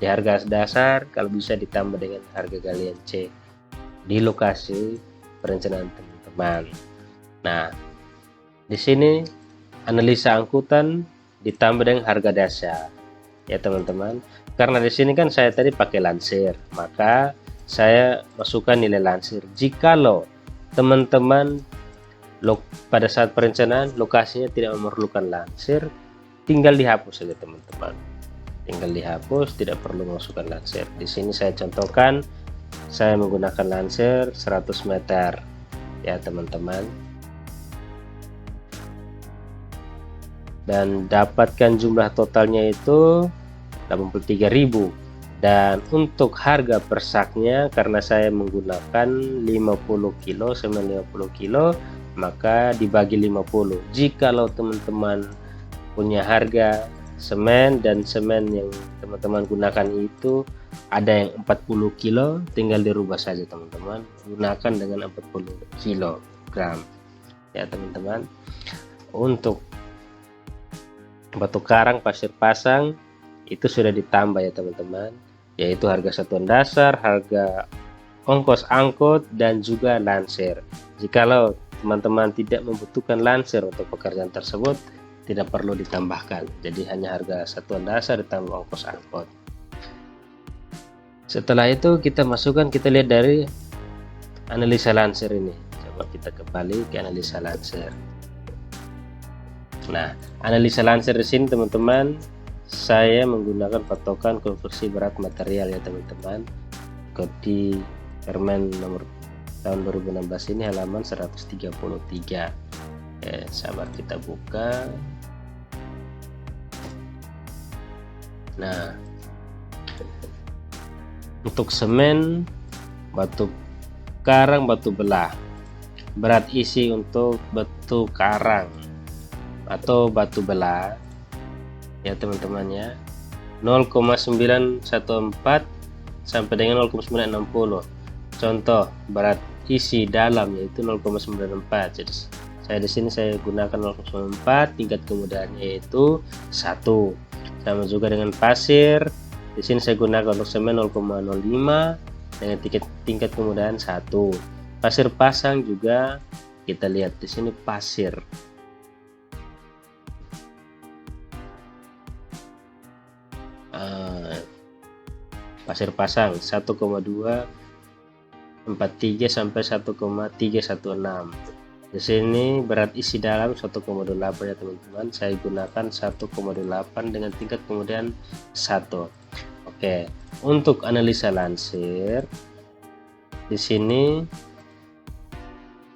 Di harga dasar kalau bisa ditambah dengan harga galian C di lokasi perencanaan teman-teman. Nah, di sini analisa angkutan ditambah dengan harga dasar ya teman-teman. Karena di sini kan saya tadi pakai lansir, maka saya masukkan nilai lansir. Jikalau teman-teman pada saat perencanaan lokasinya tidak memerlukan lansir, tinggal dihapus saja teman-teman. Tinggal dihapus, tidak perlu masukkan lansir. Di sini saya contohkan, saya menggunakan lansir 100 meter ya teman-teman. Dan dapatkan jumlah totalnya itu 83.000. Dan untuk harga per saknya, karena saya menggunakan 50 kilo, semen 50 kilo, maka dibagi 50. Jikalau teman-teman punya harga semen, dan semen yang teman-teman gunakan itu ada yang 40 kilo, tinggal dirubah saja teman-teman, gunakan dengan 40 kilogram ya teman-teman. Untuk batu karang pasir pasang itu sudah ditambah ya teman-teman, yaitu harga satuan dasar, harga ongkos angkut, dan juga lansir. Jikalau teman-teman tidak membutuhkan lansir untuk pekerjaan tersebut, tidak perlu ditambahkan, jadi hanya harga satuan dasar ditambah ongkos angkut. Setelah itu kita masukkan, kita lihat dari analisa lansir ini. Coba kita kembali ke analisa lansir. Nah, analisa lansir di sini teman-teman, saya menggunakan patokan konversi berat material ya teman-teman. Di Permen nomor tahun 2016 ini halaman 133. Sabar, kita buka. Nah, untuk semen, batu karang, batu belah, berat isi untuk batu karang atau batu belah ya teman-teman ya, 0,914 sampai dengan 0,960. Contoh berat isi dalam yaitu 0,94. Jadi saya di sini saya gunakan 0,94, tingkat kemudahannya yaitu 1. Sama juga dengan pasir. Di sini saya gunakan untuk semen 0,05 dengan tingkat kemudahan 1. Pasir pasang juga kita lihat di sini pasir. Pasir pasang 1,243 sampai 1,316. Di sini berat isi dalam 1,28 ya teman-teman. Saya gunakan 1,8 dengan tingkat kemudian 1. Oke, untuk analisa lansir di sini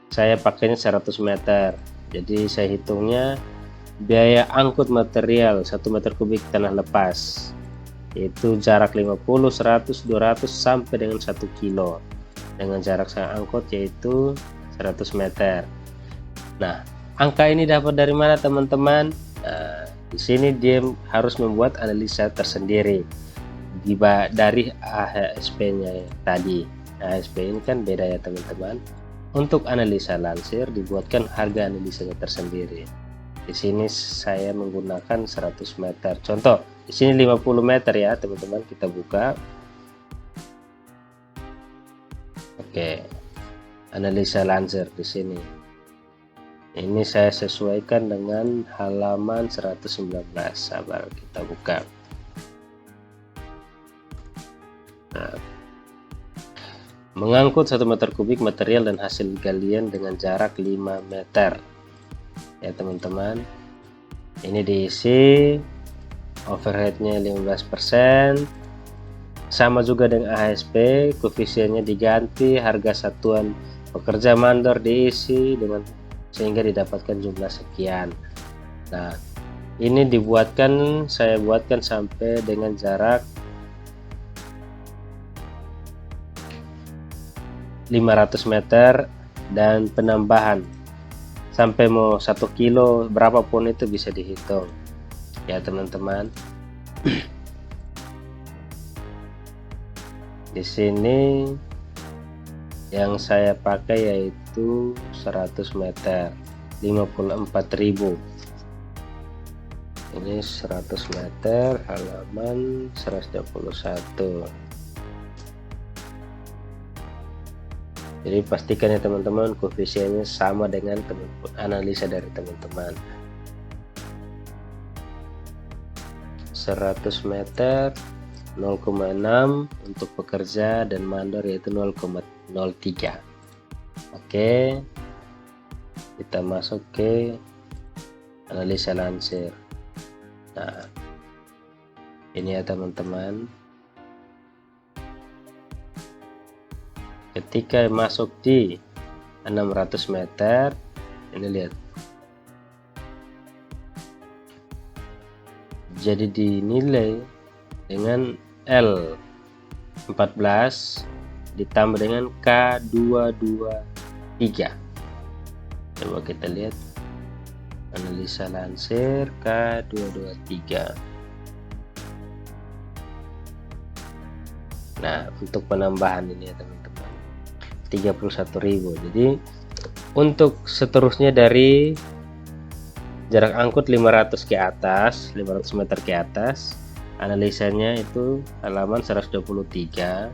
saya pakainya 100 meter. Jadi saya hitungnya biaya angkut material 1 meter kubik tanah lepas, yaitu jarak 50, 100, 200 sampai dengan 1 kilo dengan jarak saya angkut yaitu 100 meter. Nah, angka ini dapat dari mana teman-teman? Nah, di sini dia harus membuat analisa tersendiri dari AHSP-nya tadi. AHSP ini kan beda ya teman-teman. Untuk analisa lansir dibuatkan harga analisanya tersendiri. Di sini saya menggunakan 100 meter. Contoh, di sini 50 meter ya teman-teman, kita buka. Oke. Analisa lansir di sini. Ini saya sesuaikan dengan halaman 119. Sabar, kita buka. Nah, mengangkut 1 meter kubik material dan hasil galian dengan jarak 5 meter ya teman-teman. Ini diisi, overheadnya 15%, sama juga dengan AHSP, koefisiennya diganti, harga satuan pekerja mandor diisi dengan sehingga didapatkan jumlah sekian. Nah, ini saya buatkan sampai dengan jarak 500 meter dan penambahan sampai mau 1 kilo, berapapun itu bisa dihitung ya teman-teman. Di sini yang saya pakai yaitu 100 meter 54.000. Ini 100 meter halaman 121. Jadi pastikan ya teman-teman koefisiennya sama dengan analisa dari teman-teman. 100 meter 0,6 untuk pekerja dan mandor yaitu 0,03. Oke, kita masuk ke analisa lansir. Nah, ini ya teman-teman. Ketika masuk di 600 meter, ini lihat, jadi dinilai dengan L14 ditambah dengan K223. Coba kita lihat analisa lansir K223. Nah, untuk penambahan ini ya teman-teman, 31.000. Jadi untuk seterusnya dari jarak angkut 500 ke atas, 500 meter ke atas, analisanya itu halaman 123,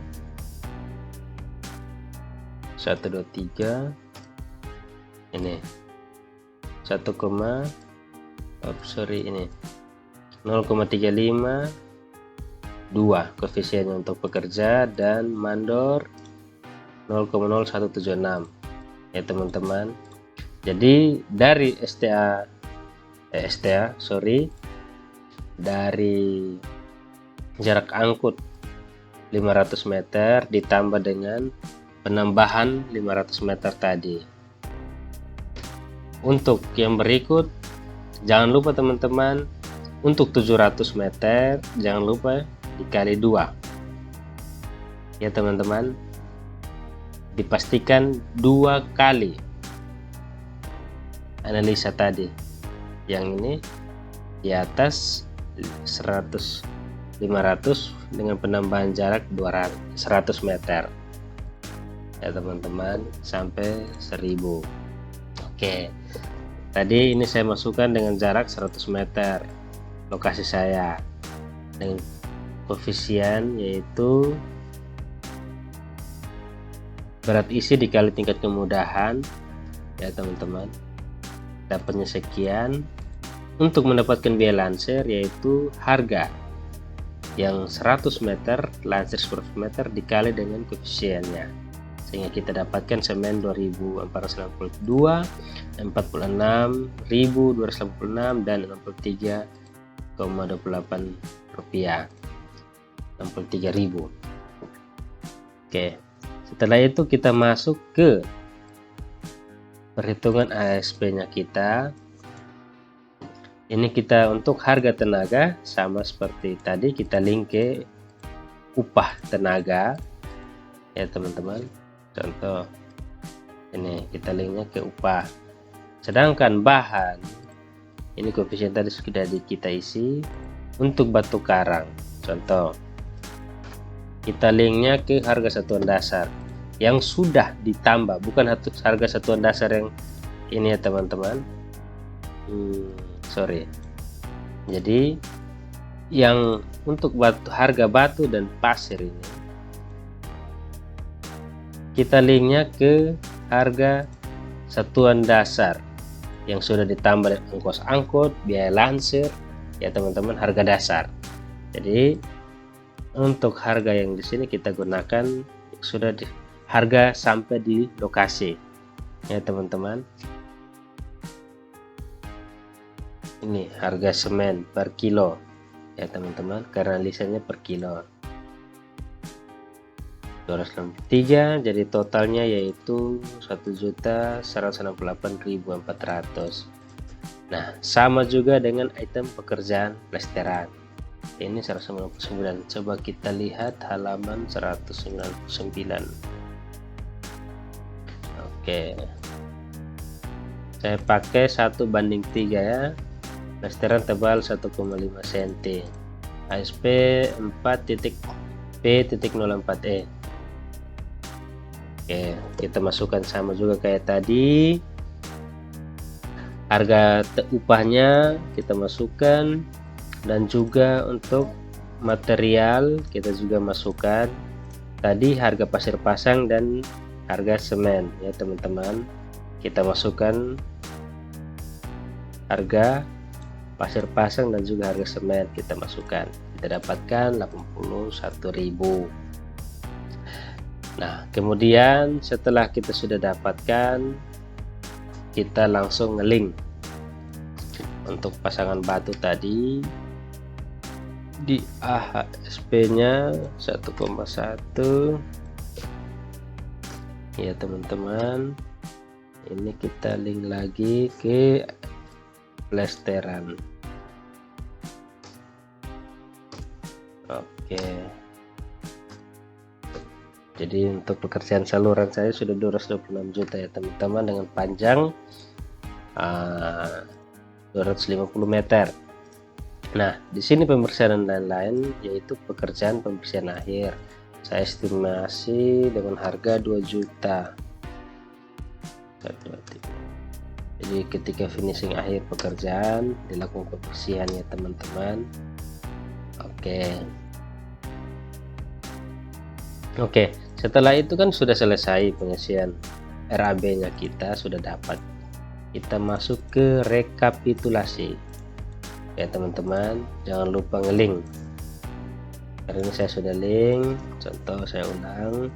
123 ini 0,35 2 koefisiennya untuk pekerja dan mandor 0,0176 ya teman-teman. Jadi dari dari jarak angkut 500 meter ditambah dengan penambahan 500 meter tadi. Untuk yang berikut jangan lupa teman-teman, untuk 700 meter jangan lupa dikali 2 ya teman-teman, dipastikan 2 kali analisa tadi. Yang ini di atas 500 dengan penambahan jarak 100 meter ya teman-teman, sampai 1000. Oke, tadi ini saya masukkan dengan jarak 100 meter lokasi saya dengan koefisien yaitu berat isi dikali tingkat kemudahan ya teman-teman, dapatnya sekian. Untuk mendapatkan biaya lansir yaitu harga yang 100 meter lansir 100 meter dikali dengan koefisiennya, sehingga kita dapatkan semen 2.492, 46.286 dan 63,28 rupiah, 63.000. Oke, setelah itu kita masuk ke perhitungan ASP nya kita. Ini kita untuk harga tenaga sama seperti tadi, kita link ke upah tenaga ya teman-teman. Contoh ini kita linknya ke upah, sedangkan bahan ini koefisien tadi sudah kita isi. Untuk batu karang contoh kita linknya ke harga satuan dasar yang sudah ditambah, bukan harga satuan dasar yang ini ya teman-teman. Jadi yang untuk harga batu dan pasir ini kita linknya ke harga satuan dasar yang sudah ditambah ongkos angkut, biaya lansir ya teman-teman, harga dasar. Jadi untuk harga yang di sini kita gunakan sudah harga sampai di lokasi ya teman-teman. Ini harga semen per kilo ya teman-teman, karena lisennya per kilo 263, jadi totalnya yaitu 1.168.400. Nah, sama juga dengan item pekerjaan plesteran ini 199. Coba kita lihat halaman 199. Oke, saya pakai 1:3 ya. Plesteran tebal 1,5 cm, ASP 4.P.04E. Oke, kita masukkan sama juga kayak tadi. Harga upahnya kita masukkan, dan juga untuk material kita juga masukkan. Tadi harga pasir pasang dan harga semen ya teman-teman, kita masukkan harga pasir pasang dan juga harga semen kita masukkan, kita dapatkan 81.000. Nah, kemudian setelah kita sudah dapatkan, kita langsung ngelink untuk pasangan batu tadi di AHSP nya 1,1 ya teman-teman. Ini kita link lagi ke plesteran. Oke, jadi untuk pekerjaan saluran saya sudah 226 juta ya teman-teman, dengan panjang 250 meter. Nah, di sini pembersihan dan lain-lain yaitu pekerjaan pembersihan akhir. saya estimasi dengan harga 2 juta. Jadi ketika finishing akhir pekerjaan dilakukan pembersihan ya teman-teman. Oke, setelah itu kan sudah selesai pengisian RAB nya, kita sudah dapat. Kita masuk ke rekapitulasi ya teman-teman, jangan lupa ngelink. Hari ini saya sudah link, contoh saya ulang,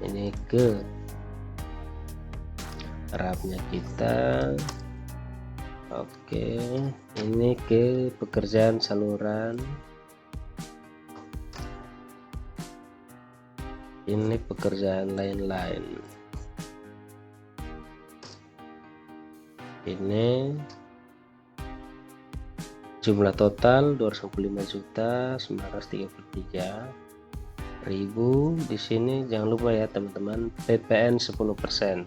ini ke RAB nya kita. Oke, ini ke pekerjaan saluran, ini pekerjaan lain-lain, ini jumlah total 255.933.000. Di sini jangan lupa ya teman-teman, PPN 10%,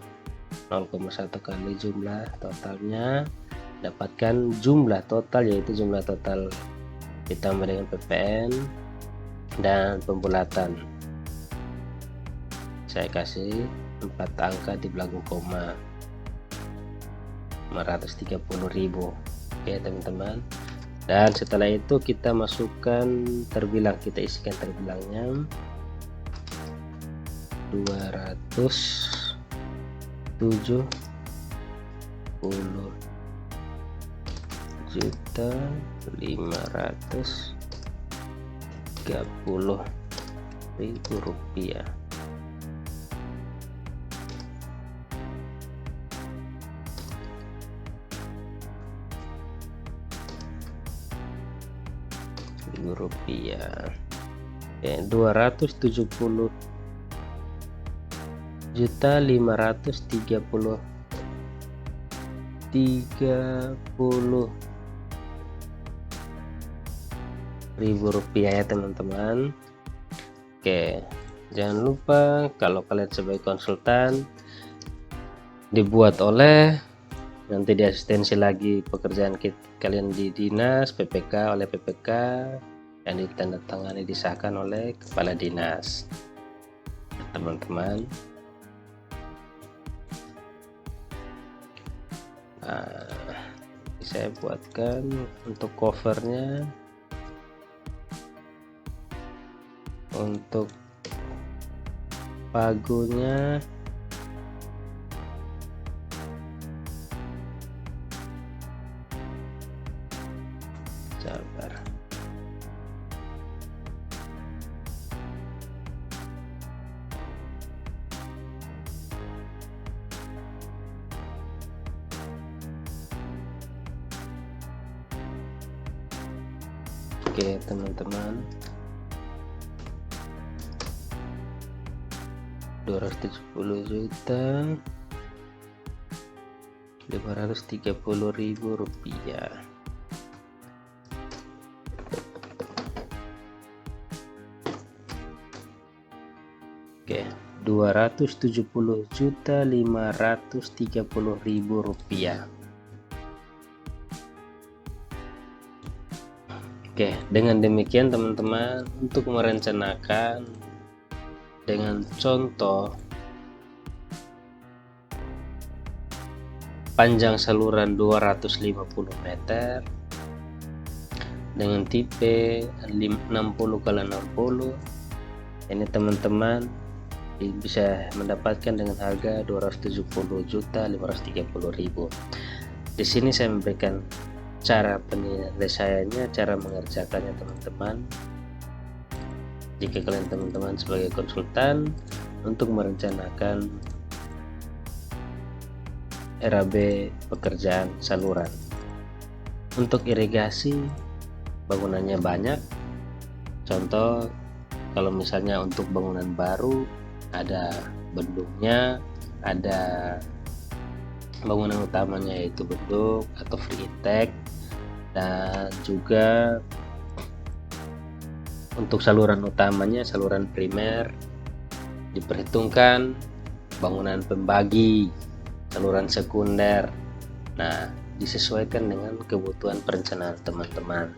0,1 kali jumlah totalnya, dapatkan jumlah total, yaitu jumlah total ditambah dengan PPN dan pembulatan. Saya kasih 4 angka di belakang koma, 530.000. Oke teman-teman, dan setelah itu kita masukkan terbilang, kita isikan terbilangnya 270.530.000 rupiah. Rupiah. 270.030.000 rupiah ya teman-teman. Oke, jangan lupa kalau kalian sebagai konsultan dibuat oleh, nanti di asistensi lagi pekerjaan kalian di dinas PPK oleh PPK, yang ditandatangani disahkan oleh kepala dinas teman-teman. Saya buatkan untuk covernya, untuk pagunya sabar. Oke teman-teman, 270.530.000 rupiah. Oke, 270.530.000 rupiah. Oke, dengan demikian teman-teman, untuk merencanakan dengan contoh panjang saluran 250 meter dengan tipe 60x60, ini teman-teman bisa mendapatkan dengan harga 270.530.000. Di sini saya memberikan cara penyelesaiannya, cara mengerjakannya teman-teman. Jika kalian teman-teman sebagai konsultan untuk merencanakan RAB pekerjaan saluran, untuk irigasi bangunannya banyak. Contoh kalau misalnya untuk bangunan baru ada bendungnya, ada bangunan utamanya yaitu bendung atau free intake, dan juga untuk saluran utamanya, saluran primer, diperhitungkan bangunan pembagi, saluran sekunder. Nah, disesuaikan dengan kebutuhan perencanaan teman-teman.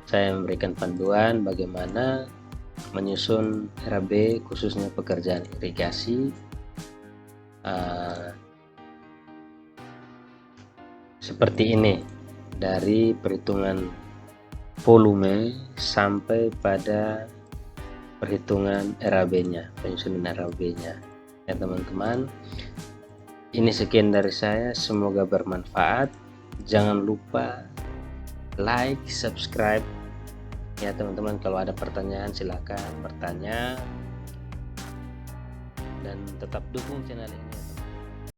Saya memberikan panduan bagaimana menyusun RAB khususnya pekerjaan irigasi seperti ini, dari perhitungan volume sampai pada perhitungan RAB-nya, penyusunan RAB-nya ya teman-teman. Ini sekian dari saya, semoga bermanfaat. Jangan lupa like, subscribe ya teman-teman. Kalau ada pertanyaan silahkan bertanya, dan tetap dukung channel ini.